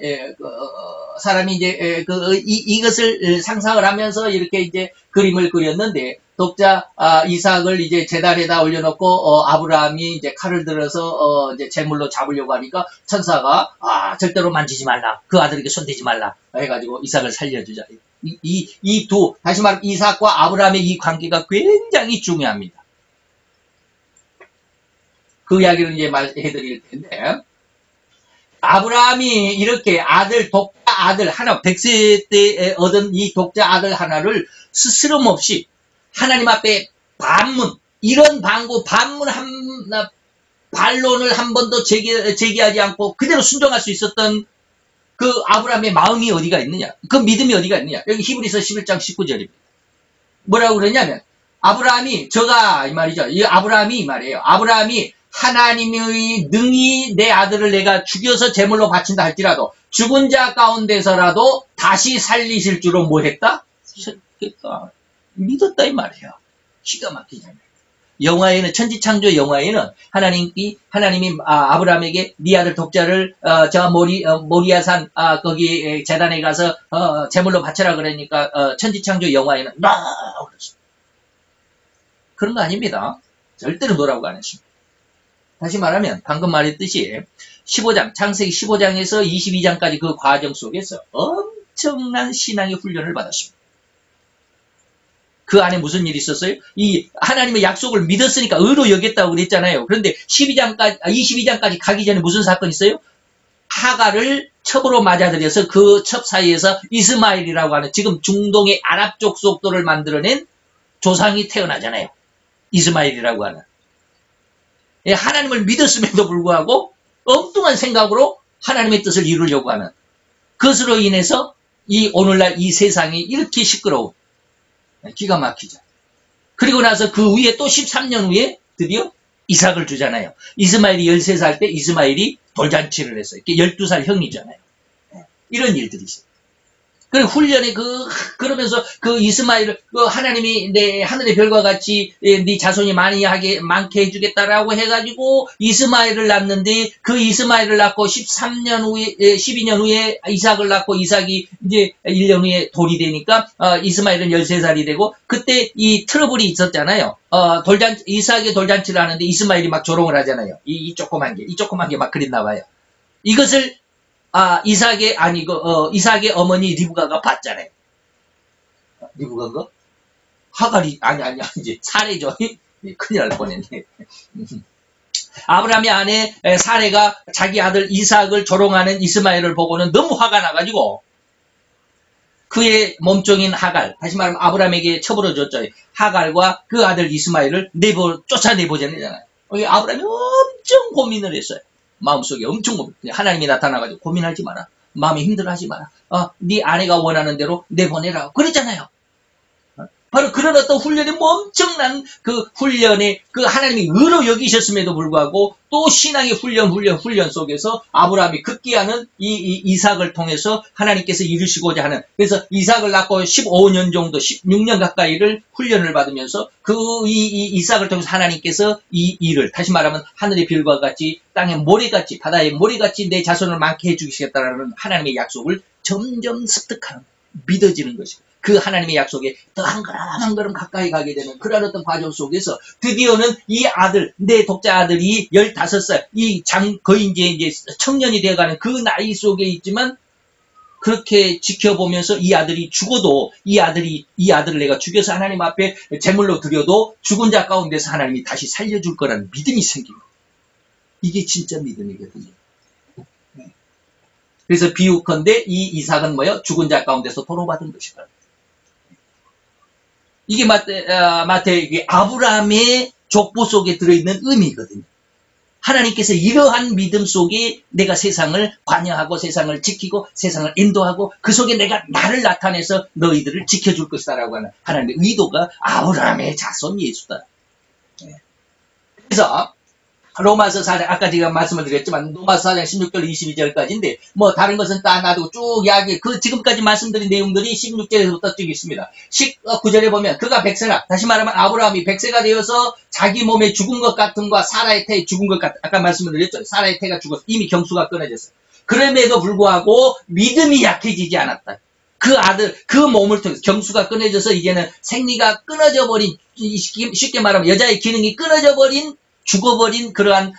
이제 이것을 상상을 하면서 이렇게 이제 그림을 그렸는데 독자 이삭을 이제 제단에다 올려놓고 아브라함이 이제 칼을 들어서 이제 제물로 잡으려고 하니까 천사가 절대로 만지지 말라 그 아들에게 손대지 말라 해가지고 이삭을 살려주자. 다시 말하면 이삭과 아브라함의 이 관계가 굉장히 중요합니다. 그 이야기를 이제 말해드릴 텐데, 아브라함이 이렇게 독자 아들 하나, 100세 때 얻은 이 독자 아들 하나를 스스럼 없이 하나님 앞에 이런 반론을 한 번도 제기하지 않고 그대로 순종할 수 있었던 그 아브라함의 마음이 어디가 있느냐? 그 믿음이 어디가 있느냐? 여기 히브리서 11장 19절입니다. 뭐라고 그러냐면, 아브라함이 이 말이에요. 아브라함이 하나님의 능히 내 아들을 내가 죽여서 제물로 바친다 할지라도 죽은 자 가운데서라도 다시 살리실 줄은 뭐 했다? 믿었다 이 말이에요. 기가 막히잖아요. 영화에는 천지창조 영화에는 하나님이 아브라함에게 네 아들 독자를 저 모리아산 거기 제단에 가서 제물로 바쳐라 그러니까 천지창조 영화에는 그랬습니다. 그런 거 아닙니다. 절대로 노라고 안 했습니다. 다시 말하면 방금 말했듯이 15장 창세기 15장에서 22장까지 그 과정 속에서 엄청난 신앙의 훈련을 받았습니다. 그 안에 무슨 일이 있었어요? 이 하나님의 약속을 믿었으니까 의로 여겼다고 그랬잖아요. 그런데 22장까지 가기 전에 무슨 사건이 있어요? 하갈을 첩으로 맞아들여서 그 첩 사이에서 이스마엘이라고 하는 지금 중동의 아랍 족 속도를 만들어낸 조상이 태어나잖아요. 이스마엘이라고 하는. 하나님을 믿었음에도 불구하고 엉뚱한 생각으로 하나님의 뜻을 이루려고 하는. 그것으로 인해서 오늘날 이 세상이 이렇게 시끄러워. 기가 막히죠. 그리고 나서 그 위에 또 13년 후에 드디어 이삭을 주잖아요. 이스마엘이 13살 때 이스마엘이 돌잔치를 했어요. 12살 형이잖아요. 이런 일들이 있어요. 그리고 훈련에 그러면서 그 이스마엘을 하나님이 내 하늘의 별과 같이 네 자손이 많게 해주겠다라고 해가지고 이스마엘을 낳는데 그 이스마엘을 낳고 12년 후에 이삭을 낳고 이삭이 이제 1년 후에 돌이 되니까 이스마엘은 13살이 되고 그때 이 트러블이 있었잖아요. 이삭의 돌잔치를 하는데 이스마엘이 막 조롱을 하잖아요. 이 조그만 게 막 그랬나 봐요. 이것을 이삭의 어머니 리브가가 봤잖아요. 리브가인가? 하갈이, 이제 사례죠. 큰일 날 뻔했네. 아브라함의 아내 사레가 자기 아들 이삭을 조롱하는 이스마엘을 보고는 너무 화가 나가지고 그의 몸종인 하갈, 다시 말하면 아브라함에게 처벌을 줬죠. 하갈과 그 아들 이스마엘을 쫓아내보자잖아요. 아브라함이 엄청 고민을 했어요. 마음속에 엄청 고민. 하나님이 나타나가지고 고민하지 마라. 마음이 힘들어하지 마라. 네 아내가 원하는 대로 내보내라. 그랬잖아요. 바로 그런 어떤 훈련이 엄청난 그 훈련에 그 하나님이 의로 여기셨음에도 불구하고 또 신앙의 훈련 속에서 아브라함이 급기야는 이 이삭을 통해서 하나님께서 이루시고자 하는, 그래서 이삭을 낳고 15년 정도 16년 가까이를 훈련을 받으면서 그 이삭을 통해서 하나님께서 이 일을, 다시 말하면 하늘의 별과 같이 땅의 모래같이 바다의 모래같이 내 자손을 많게 해주시겠다라는 하나님의 약속을 점점 습득하는, 믿어지는 것이고, 그 하나님의 약속에 더 한 걸음 한 걸음 가까이 가게 되는 그런 어떤 과정 속에서 드디어는 이 아들, 내 독자 아들이 15살, 거의 이제 청년이 되어가는 그 나이 속에 있지만, 그렇게 지켜보면서 이 아들이 죽어도 이 아들을 내가 죽여서 하나님 앞에 제물로 드려도 죽은 자 가운데서 하나님이 다시 살려줄 거라는 믿음이 생깁니다. 이게 진짜 믿음이거든요. 그래서 비유컨대 이 이삭은 뭐예요? 죽은 자 가운데서 도로받은 것이다. 이게 마태 아브라함의 족보 속에 들어있는 의미거든요. 하나님께서 이러한 믿음 속에 내가 세상을 관여하고 세상을 지키고 세상을 인도하고 그 속에 내가 나를 나타내서 너희들을 지켜줄 것이다라고 하는 하나님의 의도가 아브라함의 자손 예수다. 그래서 로마서 4장, 아까 제가 말씀을 드렸지만 로마서 4장 16절 22절까지인데 뭐 다른 것은 다 놔두고 쭉 이야기, 그 지금까지 말씀드린 내용들이 16절에서부터 쭉 있습니다. 19절에 보면 그가 백세라, 다시 말하면 아브라함이 백세가 되어서 자기 몸에 죽은 것 같음과 사라의 태에 죽은 것 같음, 아까 말씀을 드렸죠. 사라의 태가 죽었어. 이미 경수가 끊어졌어요. 그럼에도 불구하고 믿음이 약해지지 않았다. 그 아들, 그 몸을 통해서 경수가 끊어져서 이제는 생리가 끊어져 버린, 쉽게 말하면 여자의 기능이 끊어져 버린, 죽어버린 그러한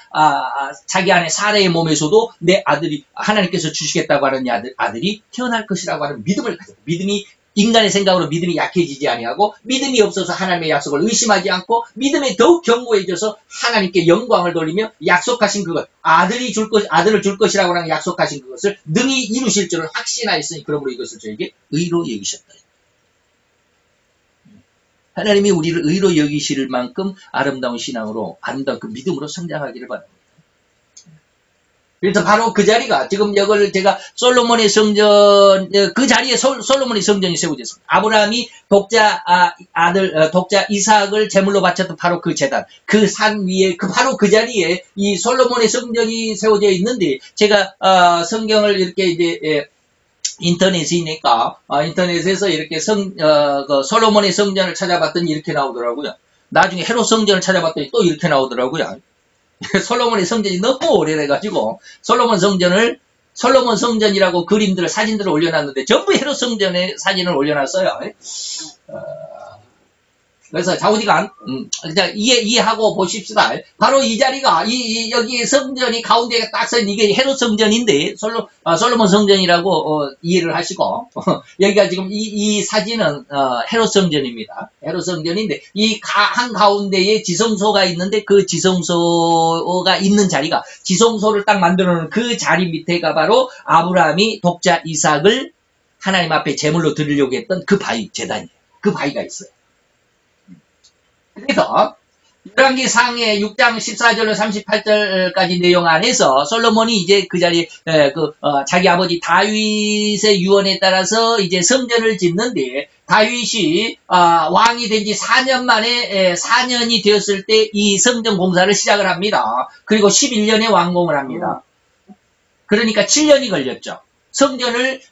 자기 안에 사례의 몸에서도 내 아들이 하나님께서 주시겠다고 하는 아들이 태어날 것이라고 하는 믿음을 가지고, 믿음이 인간의 생각으로 믿음이 약해지지 아니하고 믿음이 없어서 하나님의 약속을 의심하지 않고 믿음에 더욱 견고해져서 하나님께 영광을 돌리며 약속하신 그것, 아들을 줄 것이라고 하는 약속하신 그것을 능히 이루실 줄을 확신하였으니 그러므로 이것을 저에게 의로 여기셨다. 하나님이 우리를 의로 여기실 만큼 아름다운 신앙으로, 아름다운 그 믿음으로 성장하기를 바랍니다. 그래서 바로 그 자리가 지금 이걸 제가 솔로몬의 성전, 그 자리에 솔로몬의 성전이 세워졌습니다. 아브라함이 독자 이삭을 제물로 바쳤던 바로 그 제단, 그 산 위에, 바로 그 자리에 이 솔로몬의 성전이 세워져 있는데, 제가 성경을 이렇게 이제 인터넷이니까 인터넷에서 이렇게 그 솔로몬의 성전을 찾아봤더니 이렇게 나오더라고요. 나중에 헤롯 성전을 찾아봤더니 또 이렇게 나오더라고요. 솔로몬의 성전이 너무 오래돼가지고 솔로몬 성전이라고 그림들을, 사진들을 올려놨는데 전부 헤롯 성전의 사진을 올려놨어요. 그래서 자우디간 그냥 이해하고 보십시다. 바로 이 자리가 여기 성전이 가운데에 딱 서 있는 이게 헤롯 성전인데 솔로몬 성전이라고 이해를 하시고 여기가 지금 이 사진은 헤롯 성전입니다. 헤롯 성전인데 이 한 가운데에 지성소가 있는데 그 지성소가 있는 자리가, 지성소를 딱 만들어 놓은 그 자리 밑에가 바로 아브라함이 독자 이삭을 하나님 앞에 제물로 드리려고 했던 그 바위, 제단이에요. 그 바위가 있어요. 그래서 열왕기 상해 6장 14절로 38절까지 내용 안에서 솔로몬이 이제 그 자리에 자기 아버지 다윗의 유언에 따라서 이제 성전을 짓는데, 다윗이 왕이 된 지 4년 만에 4년이 되었을 때 이 성전 공사를 시작을 합니다. 그리고 11년에 완공을 합니다. 그러니까 7년이 걸렸죠.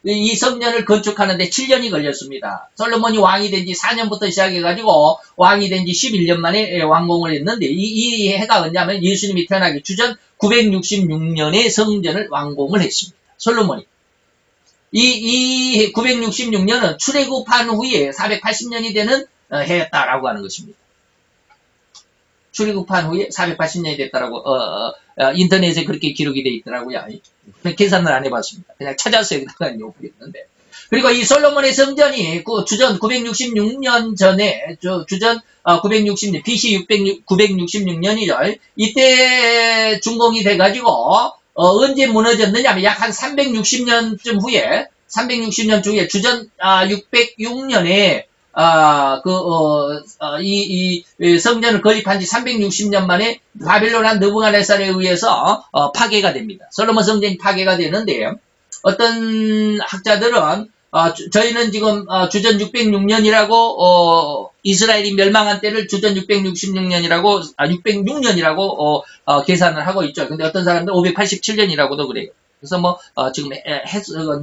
이 성전을 건축하는데 7년이 걸렸습니다. 솔로몬이 왕이 된 지 4년부터 시작해가지고 왕이 된 지 11년 만에 완공을 했는데, 이 해가 언제냐면 예수님이 태어나기 주전 966년에 성전을 완공을 했습니다. 솔로몬이. 이 966년은 출애굽한 후에 480년이 되는 해였다라고 하는 것입니다. 출애굽한 후에 480년이 됐다라고 인터넷에 그렇게 기록이 되어 있더라고요. 계산을 안 해봤습니다. 그냥 찾았어요. 여기다가 모르겠는데. 그리고 이 솔로몬의 성전이 주전 966년 전에, 주전 960년, BC 966년이죠. 이때 준공이 돼가지고, 언제 무너졌느냐 하면 약 한 360년쯤 후에, 360년 중에 주전 606년에 이 성전을 건립한 지 360년 만에 바빌론한 느부갓네살에 의해서 파괴가 됩니다. 솔로몬 성전이 파괴가 되는데, 어떤 학자들은 저희는 지금 주전 606년이라고 이스라엘이 멸망한 때를 주전 666년이라고 606년이라고 계산을 하고 있죠. 근데 어떤 사람들은 587년이라고도 그래요. 그래서 지금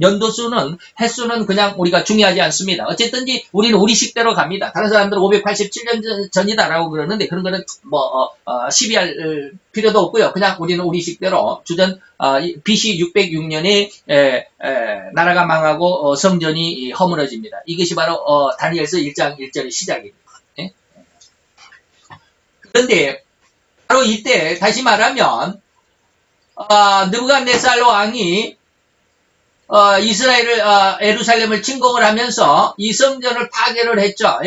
연도수는 햇수는 그냥 우리가 중요하지 않습니다. 어쨌든지 우리는 우리식대로 갑니다. 다른 사람들은 587년 전이다라고 그러는데 그런 거는 시비할 필요도 없고요. 그냥 우리는 우리식대로 주전 BC 606년에 나라가 망하고 성전이 허물어집니다. 이것이 바로 다니엘서 1장 1절의 시작입니다. 예? 그런데 바로 이때 다시 말하면 느부갓네살 왕이 이스라엘을 예루살렘을 침공을 하면서 이 성전을 파괴를 했죠.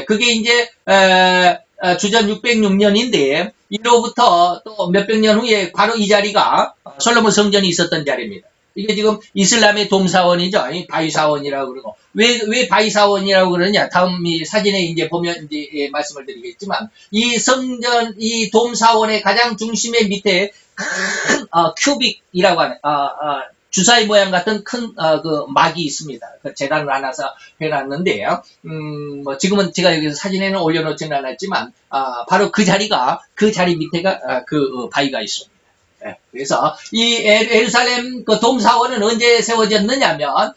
그게 이제 주전 606년인데 이로부터 또 몇백 년 후에 바로 이 자리가 솔로몬 성전이 있었던 자리입니다. 이게 지금 이슬람의 돔사원이죠. 바위사원이라고 그러고. 왜 바위사원이라고 그러냐. 다음 이 사진에 이제 보면 이제 말씀을 드리겠지만, 이 성전, 이 돔사원의 가장 중심의 밑에 큰, 큐빅이라고 하는, 주사위 모양 같은 큰, 막이 있습니다. 그 재단을 하나서 해놨는데요. 지금은 제가 여기서 사진에는 올려놓지는 않았지만, 바로 그 자리 밑에가, 바위가 있습니다. 그래서 이 예루살렘 그 돔사원은 언제 세워졌느냐면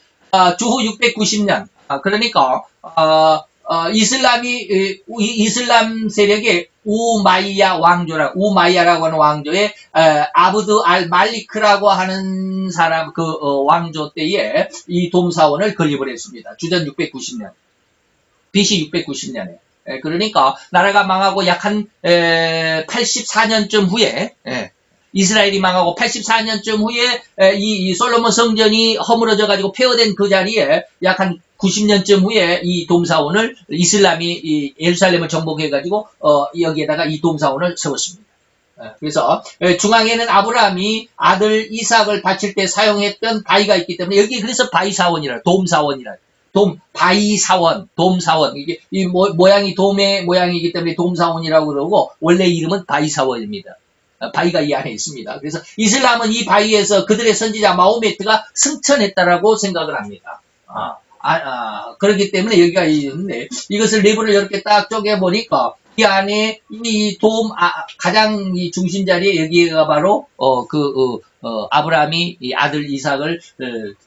주후 690년 그러니까 이슬람 세력의 우마이야라고 하는 왕조의 아브드 알 말리크라고 하는 사람 왕조 때에 이 돔사원을 건립을 했습니다. 주전 690년 BC 690년에 그러니까 나라가 망하고 약 한 84년쯤 후에 이스라엘이 망하고 84년쯤 후에 이 솔로몬 성전이 허물어져 가지고 폐허된 그 자리에 약 한 90년쯤 후에 이 돔사원을 이슬람이 이 예루살렘을 정복해 가지고 여기에다가 이 돔사원을 세웠습니다. 그래서 중앙에는 아브라함이 아들 이삭을 바칠 때 사용했던 바위가 있기 때문에 여기 그래서 바위사원이라 돔사원이라 바위사원, 돔사원. 이게 이 모양이 돔의 모양이기 때문에 돔사원이라고 그러고 원래 이름은 바위사원입니다. 바위가 이 안에 있습니다. 그래서 이슬람은 이 바위에서 그들의 선지자 마호메트가 승천했다라고 생각을 합니다. 그렇기 때문에 여기가 있는데 이것을 내부를 이렇게 딱 쪼개보니까 이 안에 이 가장 이 중심 자리에 여기가 바로 아브라함이 이 아들 이삭을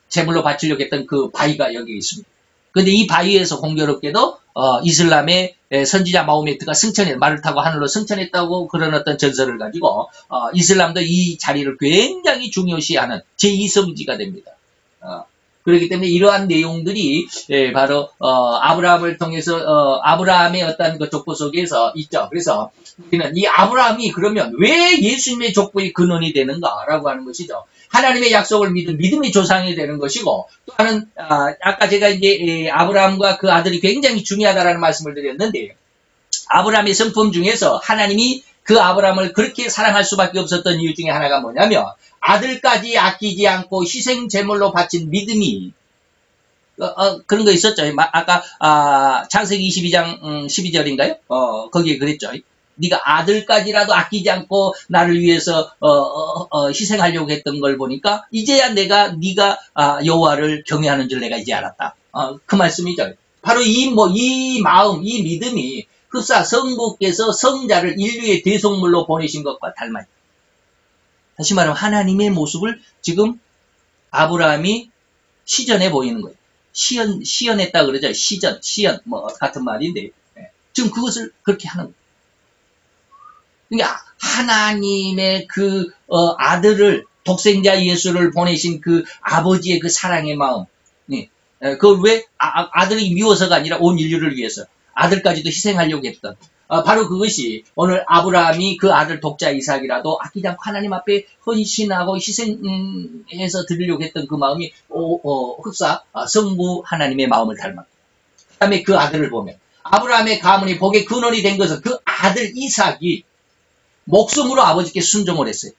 제물로 바치려고 했던 그 바위가 여기 있습니다. 근데 이 바위에서 공교롭게도 이슬람의 선지자 마호메트가 말을 타고 하늘로 승천했다고 그런 어떤 전설을 가지고 이슬람도 이 자리를 굉장히 중요시하는 제2성지가 됩니다. 그렇기 때문에 이러한 내용들이 바로 아브라함을 통해서 아브라함의 어떤 그 족보 속에서 있죠. 그래서 우리는 이 아브라함이 그러면 왜 예수님의 족보의 근원이 되는가라고 하는 것이죠. 하나님의 약속을 믿은 믿음의 조상이 되는 것이고 또 하나는 아까 제가 이제 아브라함과 그 아들이 굉장히 중요하다라는 말씀을 드렸는데 아브라함의 성품 중에서 하나님이 그 아브라함을 그렇게 사랑할 수밖에 없었던 이유 중에 하나가 뭐냐면 아들까지 아끼지 않고 희생 제물로 바친 믿음이 그런 거 있었죠. 아까 창세기 22장 12절인가요? 거기에 그랬죠. 네가 아들까지라도 아끼지 않고 나를 위해서 희생하려고 했던 걸 보니까 이제야 네가 여호와를 경외하는 줄 내가 이제 알았다. 그 말씀이죠. 바로 이 마음, 이 믿음이 흡사 성부께서 성자를 인류의 대속물로 보내신 것과 닮아요. 다시 말하면 하나님의 모습을 지금 아브라함이 시전해 보이는 거예요. 시연했다 그러죠. 시연 같은 말인데 지금 그것을 그렇게 하는 거예요. 그러니까 하나님의 그 아들을 독생자 예수를 보내신 그 아버지의 그 사랑의 마음, 그걸 왜 아들이 미워서가 아니라 온 인류를 위해서 아들까지도 희생하려고 했던 바로 그것이 오늘 아브라함이 그 아들 독자 이삭이라도 아끼지 않고 하나님 앞에 헌신하고 희생해서 드리려고 했던 그 마음이 흡사 성부 하나님의 마음을 닮았고, 그 다음에 그 아들을 보면 아브라함의 가문이 복의 근원이 된 것은 그 아들 이삭이 목숨으로 아버지께 순종을 했어요.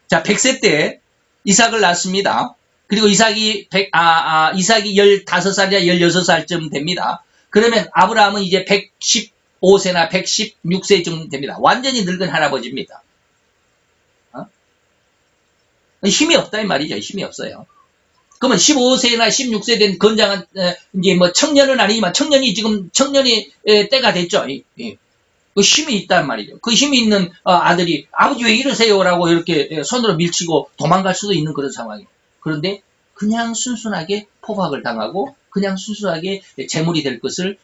자, 100세 때 이삭을 낳습니다. 그리고 이삭이 15살이나 16살쯤 됩니다. 그러면 아브라함은 이제 115세나 116세쯤 됩니다. 완전히 늙은 할아버지입니다. 힘이 없다 이 말이죠. 힘이 없어요. 그러면 15세나 16세 된 건장한 이제 뭐 청년은 아니지만 청년이 때가 됐죠. 그 힘이 있단 말이죠. 그 힘이 있는 아들이 아버지 왜 이러세요라고 이렇게 손으로 밀치고 도망갈 수도 있는 그런 상황이에요. 그런데 그냥 순순하게 포박을 당하고 그냥 순수하게 제물이 될 것을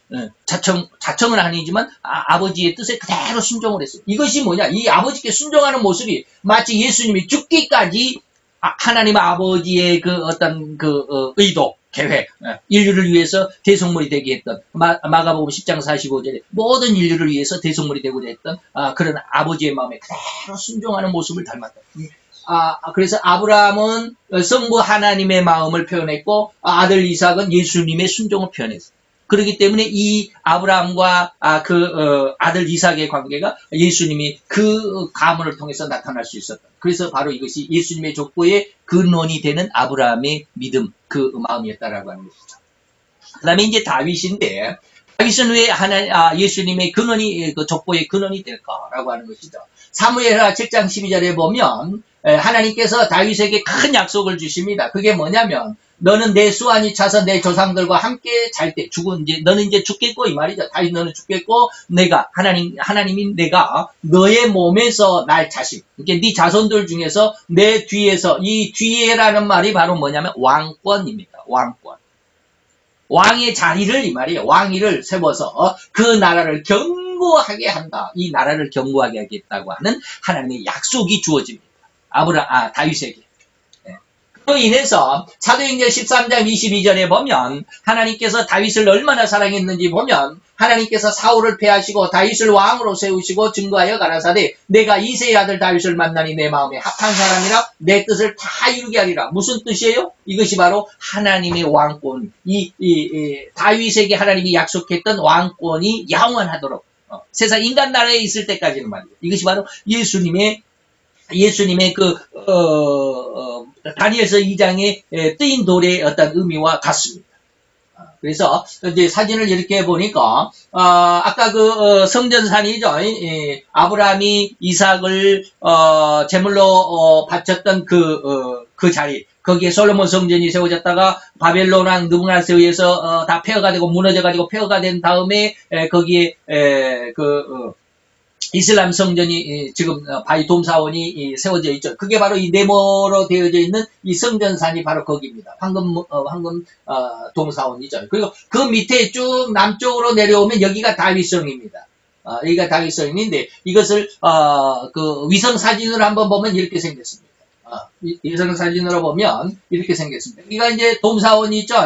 자청은 아니지만 아버지의 뜻에 그대로 순종을 했어요. 이것이 뭐냐? 이 아버지께 순종하는 모습이 마치 예수님이 죽기까지 하나님 아버지의 그 어떤 의도, 계획, 인류를 위해서 대속물이 되게 했던 마가복음 10장 45절에 모든 인류를 위해서 대속물이 되고자 했던 그런 아버지의 마음에 그대로 순종하는 모습을 닮았다. 그래서 아브라함은 성부 하나님의 마음을 표현했고 아들 이삭은 예수님의 순종을 표현했어요. 그렇기 때문에 이 아브라함과 아들 이삭의 관계가 예수님이 그 가문을 통해서 나타날 수 있었다. 그래서 바로 이것이 예수님의 족보의 근원이 되는 아브라함의 믿음, 그 마음이었다라고 하는 것이죠. 그 다음에 이제 다윗인데, 다윗은 왜 예수님의 근원이, 그 족보의 근원이 될까라고 하는 것이죠. 사무엘하 7장 12절에 보면, 하나님께서 다윗에게 큰 약속을 주십니다. 그게 뭐냐면, 너는 내 수완이 차서 내 조상들과 함께 잘 때 너는 이제 죽겠고 이 말이죠. 다윗 너는 죽겠고 하나님인 내가 너의 몸에서 날 자식, 이렇게 네 자손들 중에서 내 뒤에서 이 뒤에라는 말이 바로 뭐냐면 왕권입니다. 왕권. 왕의 자리를 이 말이에요. 왕위를 세워서 그 나라를 견고하게 한다. 이 나라를 견고하게 하겠다고 하는 하나님의 약속이 주어집니다. 다윗에게. 그로 인해서 사도행전 13장 22절에 보면 하나님께서 다윗을 얼마나 사랑했는지 보면 하나님께서 사울을 패하시고 다윗을 왕으로 세우시고 증거하여 가라사대 내가 이새의 아들 다윗을 만나니 내 마음에 합한 사람이라 내 뜻을 다 이루게 하리라. 무슨 뜻이에요? 이것이 바로 하나님의 왕권, 다윗에게 하나님이 약속했던 왕권이 영원하도록 세상 인간 나라에 있을 때까지는 말이에요. 이것이 바로 예수님의 다니엘서 2장의 뜨인 돌의 어떤 의미와 같습니다. 그래서 이제 사진을 이렇게 보니까 아까 성전산이죠. 아브라함이 이삭을 제물로 바쳤던 그 자리, 거기에 솔로몬 성전이 세워졌다가 바벨론 왕 느부갓네살에 의해서 다 폐허가 되고 무너져가지고 폐허가 된 다음에 거기에 이슬람 성전이 지금 바이돔 사원이 세워져 있죠. 그게 바로 이 네모로 되어져 있는 이 성전산이 바로 거기입니다. 황금 동사원이죠. 그리고 그 밑에 쭉 남쪽으로 내려오면 여기가 다윗성입니다. 여기가 다윗성인데 이것을 위성 사진으로 한번 보면 이렇게 생겼습니다. 위성 사진으로 보면 이렇게 생겼습니다. 여기가 이제 돔사원이 있죠.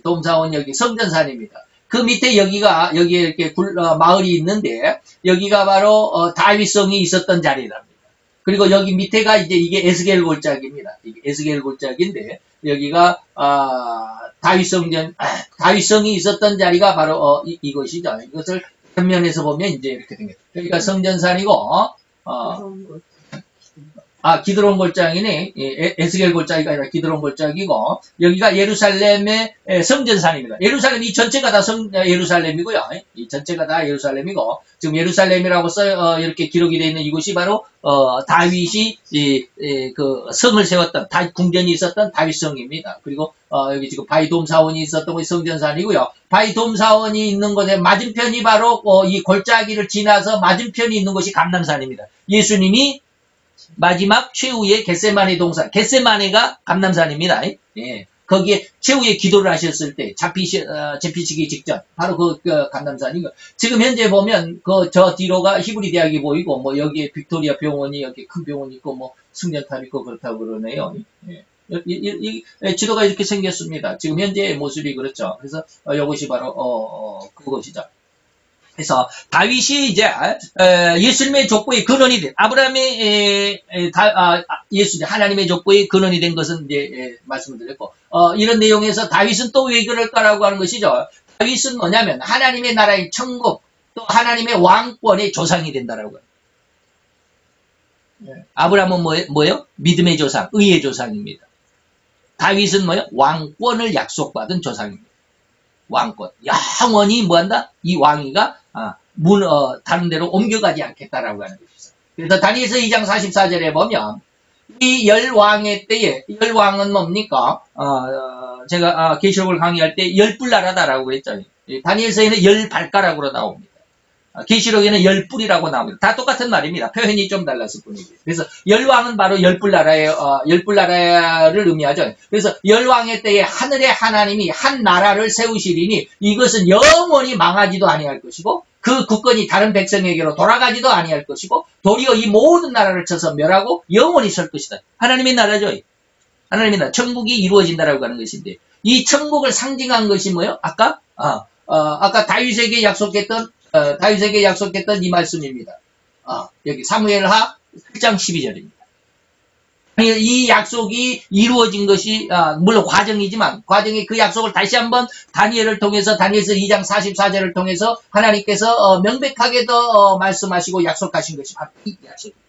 돔사원 여기 성전산입니다. 그 밑에 여기에 이렇게 마을이 있는데, 여기가 바로, 다윗성이 있었던 자리랍니다. 그리고 여기 밑에가 이제 이게 에스겔 골짜기입니다. 이게 에스겔 골짜기인데, 여기가, 다윗성이 있었던 자리가 바로, 이것이죠. 이것을 전면에서 보면 이제 이렇게 생겼죠. 여기가 성전산이고, 기드론 골짜기네. 에스겔 골짜기가 아니라 기드론 골짜기고, 여기가 예루살렘의 성전산입니다. 예루살렘, 이 전체가 다 예루살렘이고요. 이 전체가 다 예루살렘이고, 지금 예루살렘이라고 이렇게 기록이 되어 있는 이곳이 바로, 다윗이, 그 성을 세웠던, 궁전이 있었던 다윗성입니다. 그리고, 여기 지금 바이돔 사원이 있었던 곳이 성전산이고요. 바이돔 사원이 있는 곳의 맞은편이 바로, 이 골짜기를 지나서 맞은편이 있는 곳이 감람산입니다. 예수님이 마지막 최후의 겟세마네 동산, 겟세마네가 감람산입니다. 예. 거기에 최후의 기도를 하셨을 때 잡히시기 직전 바로 그 감람산이고 지금 현재 보면 저 뒤로가 히브리 대학이 보이고 뭐 여기에 빅토리아 병원이 여기 큰 병원이 있고 뭐 승전탑 있고 그렇다고 그러네요. 예. 이 지도가 이렇게 생겼습니다. 지금 현재의 모습이 그렇죠. 그래서 이것이 바로 그것이죠. 그래서 다윗이 이제 예수님의 족보의 근원이 된 아브라함의 예수 하나님의 족보의 근원이 된 것은 이제 말씀을 드렸고 이런 내용에서 다윗은 또 왜 그럴까라고 하는 것이죠. 다윗은 뭐냐면 하나님의 나라의 천국 또 하나님의 왕권의 조상이 된다라고 해요. 아브라함은 뭐예요? 믿음의 조상, 의의 조상입니다. 다윗은 뭐예요? 왕권을 약속받은 조상입니다. 왕권. 영원히 뭐한다? 이 왕위가 다른 데로 옮겨가지 않겠다라고 하는 것이죠. 그래서 다니엘서 2장 44절에 보면 이 열왕의 때에 열왕은 뭡니까? 제가 계시록을 강의할 때 열불나라다라고 그랬잖아요. 다니엘서에는 열발가락으로 나옵니다. 계시록에는 열뿔이라고 나옵니다. 다 똑같은 말입니다. 표현이 좀 달랐을 뿐이지. 그래서 열왕은 바로 열불나라를 의미하죠. 그래서 열왕의 때에 하늘의 하나님이 한 나라를 세우시리니 이것은 영원히 망하지도 아니할 것이고 그 국권이 다른 백성에게로 돌아가지도 아니할 것이고 도리어 이 모든 나라를 쳐서 멸하고 영원히 설 것이다. 하나님의 나라죠. 하나님의 나라. 천국이 이루어진다라고 하는 것인데 이 천국을 상징한 것이 뭐예요? 아까 다윗에게 약속했던 이 말씀입니다. 여기 사무엘하 1장 12절입니다. 이 약속이 이루어진 것이 물론 과정이 그 약속을 다시 한번 다니엘을 통해서 다니엘서 2장 44절을 통해서 하나님께서 명백하게 더 말씀하시고 약속하신 것이 바로 이 약속입니다.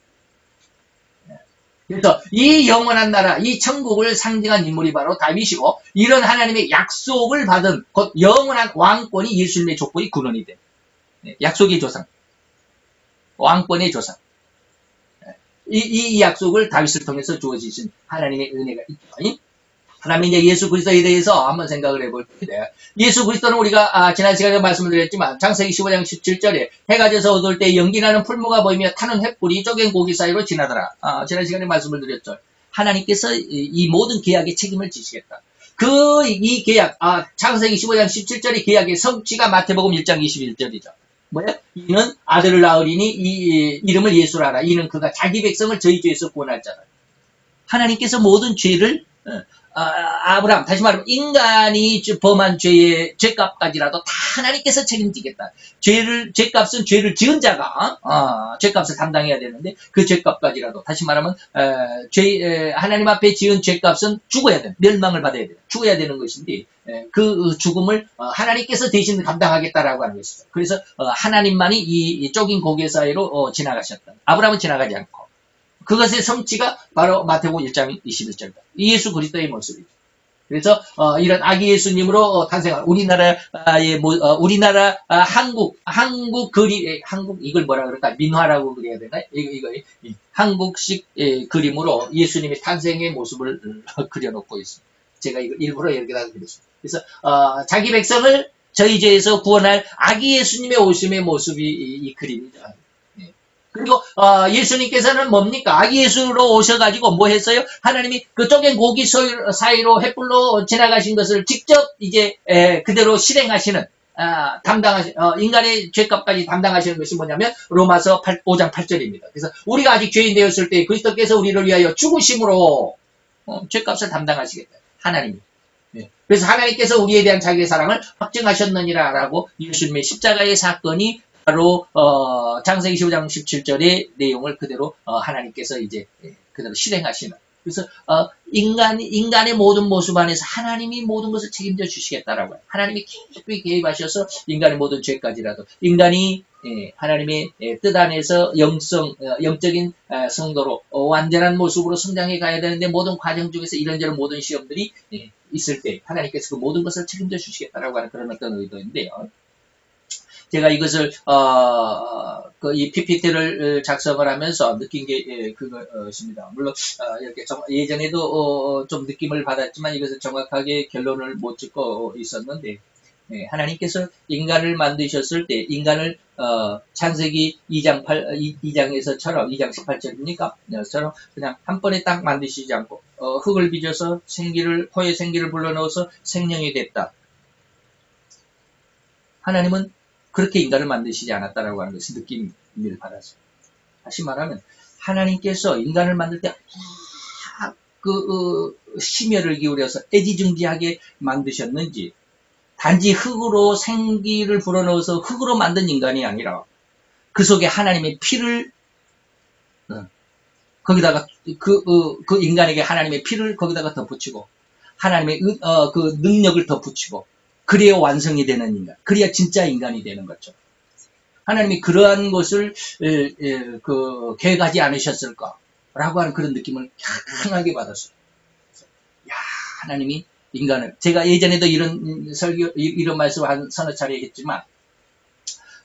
그래서 이 영원한 나라, 이 천국을 상징한 인물이 바로 다윗이고 이런 하나님의 약속을 받은 곧 영원한 왕권이 예수님의 족보의 근원이 됩니다. 약속의 조상, 왕권의 조상. 이 약속을 다윗을 통해서 주어지신 하나님의 은혜가 있죠. 하나님 이제 예수 그리스도에 대해서 한번 생각을 해볼 텐데 예수 그리스도는 우리가 지난 시간에 말씀을 드렸지만 창세기 15장 17절에 해가 져서 어두울 때 연기나는 풀무가 보이며 타는 횃불이 쪼갠 고기 사이로 지나더라. 지난 시간에 말씀을 드렸죠. 하나님께서 이 모든 계약의 책임을 지시겠다. 이 계약, 창세기 15장 17절의 계약의 성취가 마태복음 1장 21절이죠. 뭐야? 이는 아들을 낳으리니 이름을 예수라 하라. 이는 그가 자기 백성을 저희 죄에서 구원할 자라. 하나님께서 모든 죄를 아브라함, 다시 말하면 인간이 범한 죄의 죄값까지라도 다 하나님께서 책임지겠다. 죄값은 죄를 지은 자가 죄값을 담당해야 되는데 그 죄값까지라도 다시 말하면 하나님 앞에 지은 죄값은 죽어야 돼. 멸망을 받아야 돼. 죽어야 되는 것인데 그 죽음을 하나님께서 대신 감당하겠다라고 하는 것이죠. 그래서 하나님만이 이 쪼긴 고개 사이로 지나가셨다. 아브라함은 지나가지 않고. 그것의 성취가 바로 마태복음 1장 21절입니다. 예수 그리스도의 모습이죠. 그래서 이런 아기 예수님으로 탄생한 우리나라 한국 그림 이걸 뭐라 그럴까 민화라고 그래야 되나 이거 한국식 그림으로 예수님의 탄생의 모습을 그려놓고 있습니다. 제가 이거 일부러 여기다가 그렸습니다. 그래서 자기 백성을 저희 죄에서 구원할 아기 예수님의 오심의 모습이 이 그림이죠. 그리고 예수님께서는 뭡니까? 아기 예수로 오셔가지고 뭐 했어요? 하나님이 그 쪼갠 고기 사이로 횃불로 지나가신 것을 직접 이제 그대로 실행하시는 인간의 죄값까지 담당하시는 것이 뭐냐면 로마서 5장 8절입니다. 그래서 우리가 아직 죄인 되었을 때 그리스도께서 우리를 위하여 죽으심으로 죄값을 담당하시겠다. 하나님이. 그래서 하나님께서 우리에 대한 자기의 사랑을 확증하셨느니라라고 예수님의 십자가의 사건이 바로 창세기 15장 17절의 내용을 그대로 하나님께서 이제 그대로 실행하시는. 그래서 인간의 모든 모습 안에서 하나님이 모든 것을 책임져 주시겠다라고 해요. 하나님이 깊이 개입하셔서 인간의 모든 죄까지라도 인간이 하나님의 뜻 안에서 영적인 성도로 완전한 모습으로 성장해 가야 되는데 모든 과정 중에서 이런저런 모든 시험들이 있을 때 하나님께서 그 모든 것을 책임져 주시겠다라고 하는 그런 어떤 의도인데요. 제가 이것을 이 PPT를 작성을 하면서 느낀 게 그것입니다. 물론 이렇게 예전에도 좀 느낌을 받았지만 이것을 정확하게 결론을 못 짓고 있었는데 하나님께서 인간을 만드셨을 때 인간을 창세기 2장에서처럼 2장 18절입니까? 처럼 그냥 한 번에 딱 만드시지 않고 흙을 빚어서 포에 생기를 불러넣어서 생명이 됐다. 하나님은 그렇게 인간을 만드시지 않았다라고 하는 것을 느낌을 받았어요. 다시 말하면 하나님께서 인간을 만들 때 심혈을 기울여서 애지중지하게 만드셨는지 단지 흙으로 생기를 불어넣어서 흙으로 만든 인간이 아니라 그 속에 하나님의 피를 거기다가 그 인간에게 하나님의 피를 거기다가 덧붙이고 하나님의 그 능력을 덧붙이고 그래야 완성이 되는 인간, 그래야 진짜 인간이 되는 거죠. 하나님이 그러한 것을 계획하지 않으셨을까라고 하는 그런 느낌을 강하게 받았어요. 야, 하나님이 인간을, 제가 예전에도 이런 말씀을 한 서너 차례 했지만,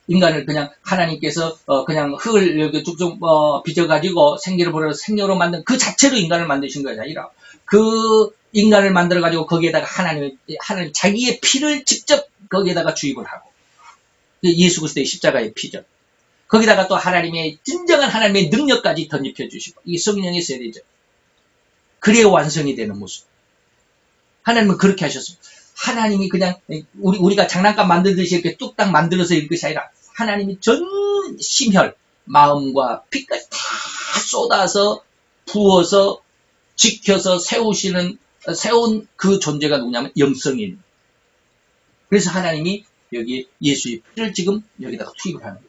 인간을 그냥 하나님께서 그냥 흙을 이렇게 쭉쭉 빚어가지고 생기를 불어서 생명으로 만든 그 자체로 인간을 만드신 것이 아니라 그 인간을 만들어가지고 거기에다가 하나님 자기의 피를 직접 거기에다가 주입을 하고, 예수 그리스도의 십자가의 피죠. 거기다가 또 하나님의 진정한 하나님의 능력까지 덧입혀 주시고, 이게 성령의 세례죠. 그래야 완성이 되는 모습. 하나님은 그렇게 하셨습니다. 하나님이 그냥 우리가 장난감 만들듯이 이렇게 뚝딱 만들어서 이런 것이 아니라 하나님이 전 심혈, 마음과 피까지 다 쏟아서 부어서 지켜서 세운 그 존재가 누구냐면 영성인. 그래서 하나님이 여기 예수의 피를 지금 여기다가 투입을 하는 거죠.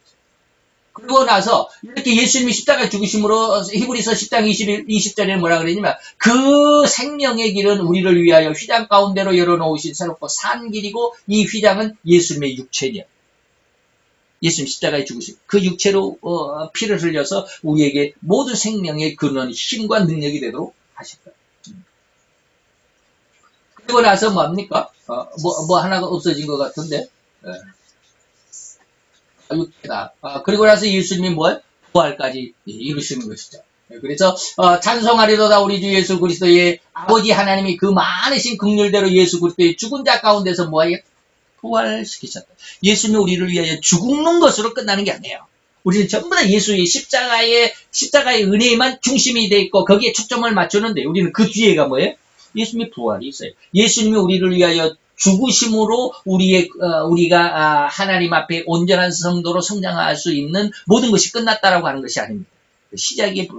그러고 나서 이렇게 예수님이 십자가에 죽으심으로 히브리서 10장 20절에 뭐라 그러냐면 그 생명의 길은 우리를 위하여 휘장 가운데로 열어놓으신 새롭고 산 길이고 이 휘장은 예수님의 육체냐. 예수님 십자가에 죽으신 그 육체로 피를 흘려서 우리에게 모든 생명의 근원, 힘과 능력이 되도록 하셨다. 그리고 나서 뭡니까? 뭐 하나가 없어진 것 같은데. 육체다. 그리고 나서 예수님이 부활까지 이루시는 것이죠. 그래서 찬송하리로다 우리 주 예수 그리스도의 아버지 하나님이 그 많으신 긍휼대로 예수 그리스도의 죽은 자 가운데서 부활시키셨다. 예수님이 우리를 위하여 죽는 것으로 끝나는 게 아니에요. 우리는 전부 다 예수의 십자가의 은혜에만 중심이 돼 있고 거기에 초점을 맞추는데 우리는 그 뒤에가 뭐예요? 예수님의 부활이 있어요. 예수님이 우리를 위하여 죽으심으로 우리가 하나님 앞에 온전한 성도로 성장할 수 있는 모든 것이 끝났다라고 하는 것이 아닙니다. 시작이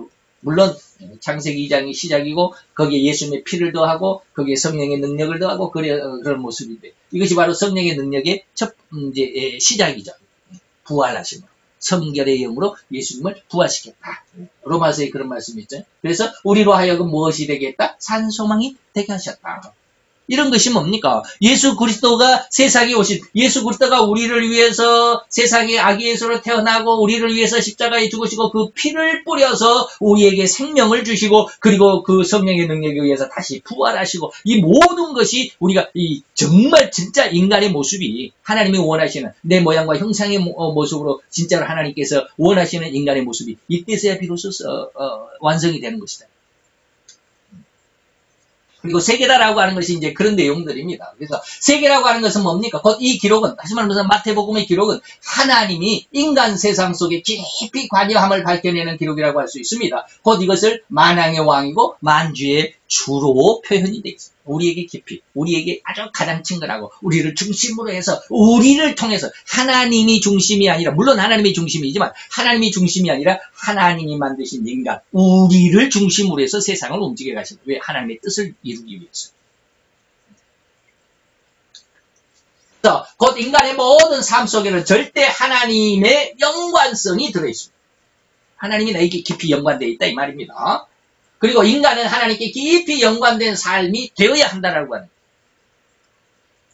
물론 창세기 2장이 시작이고 거기에 예수님의 피를 더하고 거기에 성령의 능력을 더하고 그런 모습인데 이것이 바로 성령의 능력의 첫 시작이죠. 부활하심으로 성결의 영으로 예수님을 부활시켰다. 로마서에 그런 말씀이 있죠. 그래서 우리로 하여금 무엇이 되게 했다? 산 소망이 되게 하셨다. 이런 것이 뭡니까? 예수 그리스도가 세상에 오신, 예수 그리스도가 우리를 위해서 세상에 아기 예수로 태어나고 우리를 위해서 십자가에 죽으시고 그 피를 뿌려서 우리에게 생명을 주시고 그리고 그 성령의 능력에 의해서 다시 부활하시고 이 모든 것이 우리가 이 정말 진짜 인간의 모습이 하나님이 원하시는 내 모양과 형상의 모습으로 진짜로 하나님께서 원하시는 인간의 모습이 이때서야 비로소 완성이 되는 것이다. 그리고 세계다라고 하는 것이 이제 그런 내용들입니다. 그래서 세계라고 하는 것은 뭡니까? 곧 이 기록은, 다시 말하면 마태복음의 기록은 하나님이 인간 세상 속에 깊이 관여함을 밝혀내는 기록이라고 할 수 있습니다. 곧 이것을 만왕의 왕이고 만주의 주로 표현이 되어 있습니다. 우리에게 깊이, 우리에게 아주 가장 친근하고 우리를 중심으로 해서 우리를 통해서 하나님이 중심이 아니라 물론 하나님이 중심이지만 하나님이 중심이 아니라 하나님이 만드신 인간, 우리를 중심으로 해서 세상을 움직여 가십니다. 왜? 하나님의 뜻을 이루기 위해서. 그래서 곧 인간의 모든 삶 속에는 절대 하나님의 연관성이 들어있습니다. 하나님이 나에게 깊이 연관되어 있다 이 말입니다. 그리고 인간은 하나님께 깊이 연관된 삶이 되어야 한다라고 하는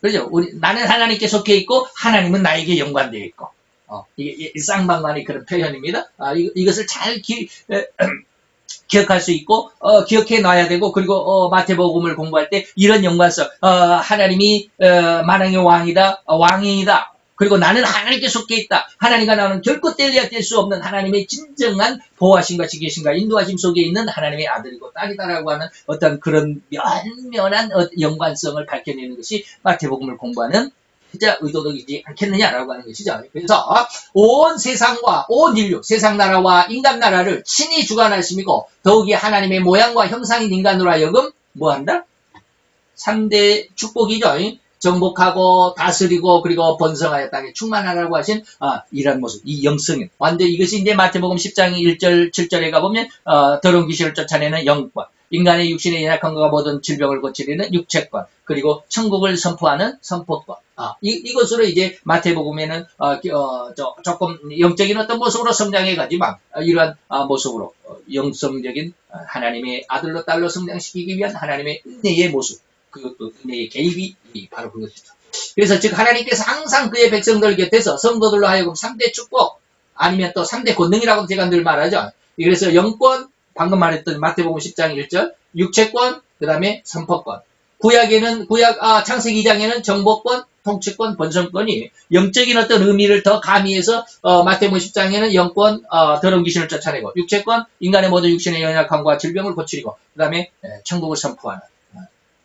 거죠. 그렇죠? 나는 하나님께 속해 있고 하나님은 나에게 연관되어 있고 이게 쌍방간의 그런 표현입니다. 이것을 잘 기억할 수 있고 기억해 놔야 되고 그리고 마태복음을 공부할 때 이런 연관성 하나님이 만왕의 왕이다 왕이다 그리고 나는 하나님께 속해 있다. 하나님과 나는 결코 뗄래야 뗄 수 없는 하나님의 진정한 보호하심과 지키심과 인도하심 속에 있는 하나님의 아들이고 딸이다라고 하는 어떤 그런 면면한 연관성을 밝혀내는 것이 마태복음을 공부하는 진짜 의도적이지 않겠느냐라고 하는 것이죠. 그래서 온 세상과 온 인류, 세상 나라와 인간 나라를 친히 주관하심이고 더욱이 하나님의 모양과 형상인 인간으로 하여금 뭐한다? 3대 축복이죠. 정복하고 다스리고 그리고 번성하여 땅에 충만하라고 하신 이런 모습, 이 영성인 완전 이것이 이제 마태복음 10장 1절 7절에 가보면 더러운 귀신을 쫓아내는 영과 인간의 육신의 연약한 것과 모든 질병을 고치리는 육체권, 그리고 천국을 선포하는 선포권. 이것으로 이제 마태복음에는 조금 영적인 어떤 모습으로 성장해 가지만 이러한 모습으로 영성적인 하나님의 아들로 딸로 성장시키기 위한 하나님의 은혜의 모습, 그것도 은혜의 개입이 바로 그것이죠. 그래서 즉 하나님께서 항상 그의 백성들 곁에서 성도들로 하여금 3대 축복 아니면 또 3대 권능이라고 제가 늘 말하죠. 그래서 영권, 방금 말했던 마태복음 10장 1절, 육체권, 그 다음에 선포권. 창세기 2장에는 정보권, 통치권, 번성권이 영적인 어떤 의미를 더 가미해서 마태복음 10장에는 영권, 더러운 귀신을 쫓아내고, 육체권, 인간의 모든 육신의 연약함과 질병을 고치리고, 그 다음에 천국을 선포하는,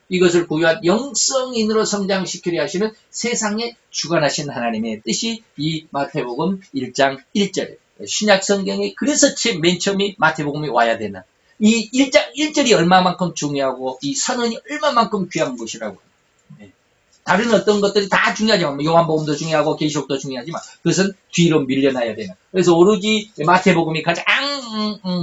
이것을 부여한 영성인으로 성장시키려 하시는 세상에 주관하신 하나님의 뜻이 이 마태복음 1장 1절이에요. 신약 성경에 그래서 맨 처음이 마태복음이 와야 되는 이 1장 1절이 얼마만큼 중요하고 이 선언이 얼마만큼 귀한 것이라고. 다른 어떤 것들이 다 중요하지만 요한복음도 중요하고 계시록도 중요하지만 그것은 뒤로 밀려나야 되는. 그래서 오로지 마태복음이 가장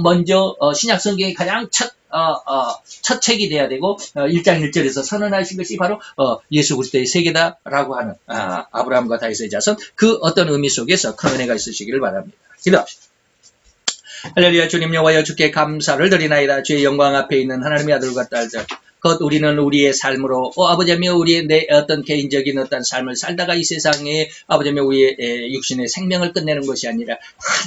먼저 신약 성경의 가장 첫 책이 돼야 되고 1장 1절에서 선언하신 것이 바로 예수 그리스도의 세계다라고 하는 아브라함과 다윗의 자손, 그 어떤 의미 속에서 큰 은혜가 있으시기를 바랍니다. 기도합시다. 할렐루야. 주님 여호와여, 주께 감사를 드리나이다. 주의 영광 앞에 있는 하나님의 아들과 딸들, 곧 우리는 우리의 삶으로 아버지며 우리의 내 어떤 개인적인 어떤 삶을 살다가 이 세상에 아버지며 우리의 육신의 생명을 끝내는 것이 아니라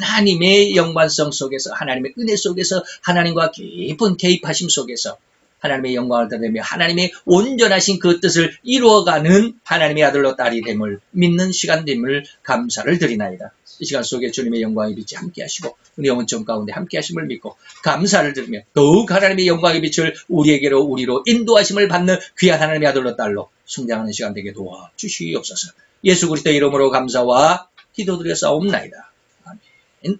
하나님의 영광성 속에서, 하나님의 은혜 속에서, 하나님과 깊은 개입하심 속에서 하나님의 영광을 드리며 하나님의 온전하신 그 뜻을 이루어가는 하나님의 아들로 딸이 됨을 믿는 시간 됨을 감사를 드리나이다. 이 시간 속에 주님의 영광의 빛이 함께하시고 우리 영혼점 가운데 함께하심을 믿고 감사를 드리며 더욱 하나님의 영광의 빛을 우리로 인도하심을 받는 귀한 하나님의 아들로 딸로 성장하는 시간 되게 도와주시옵소서. 예수 그리스도의 이름으로 감사와 기도드려 싸움나이다. 아멘.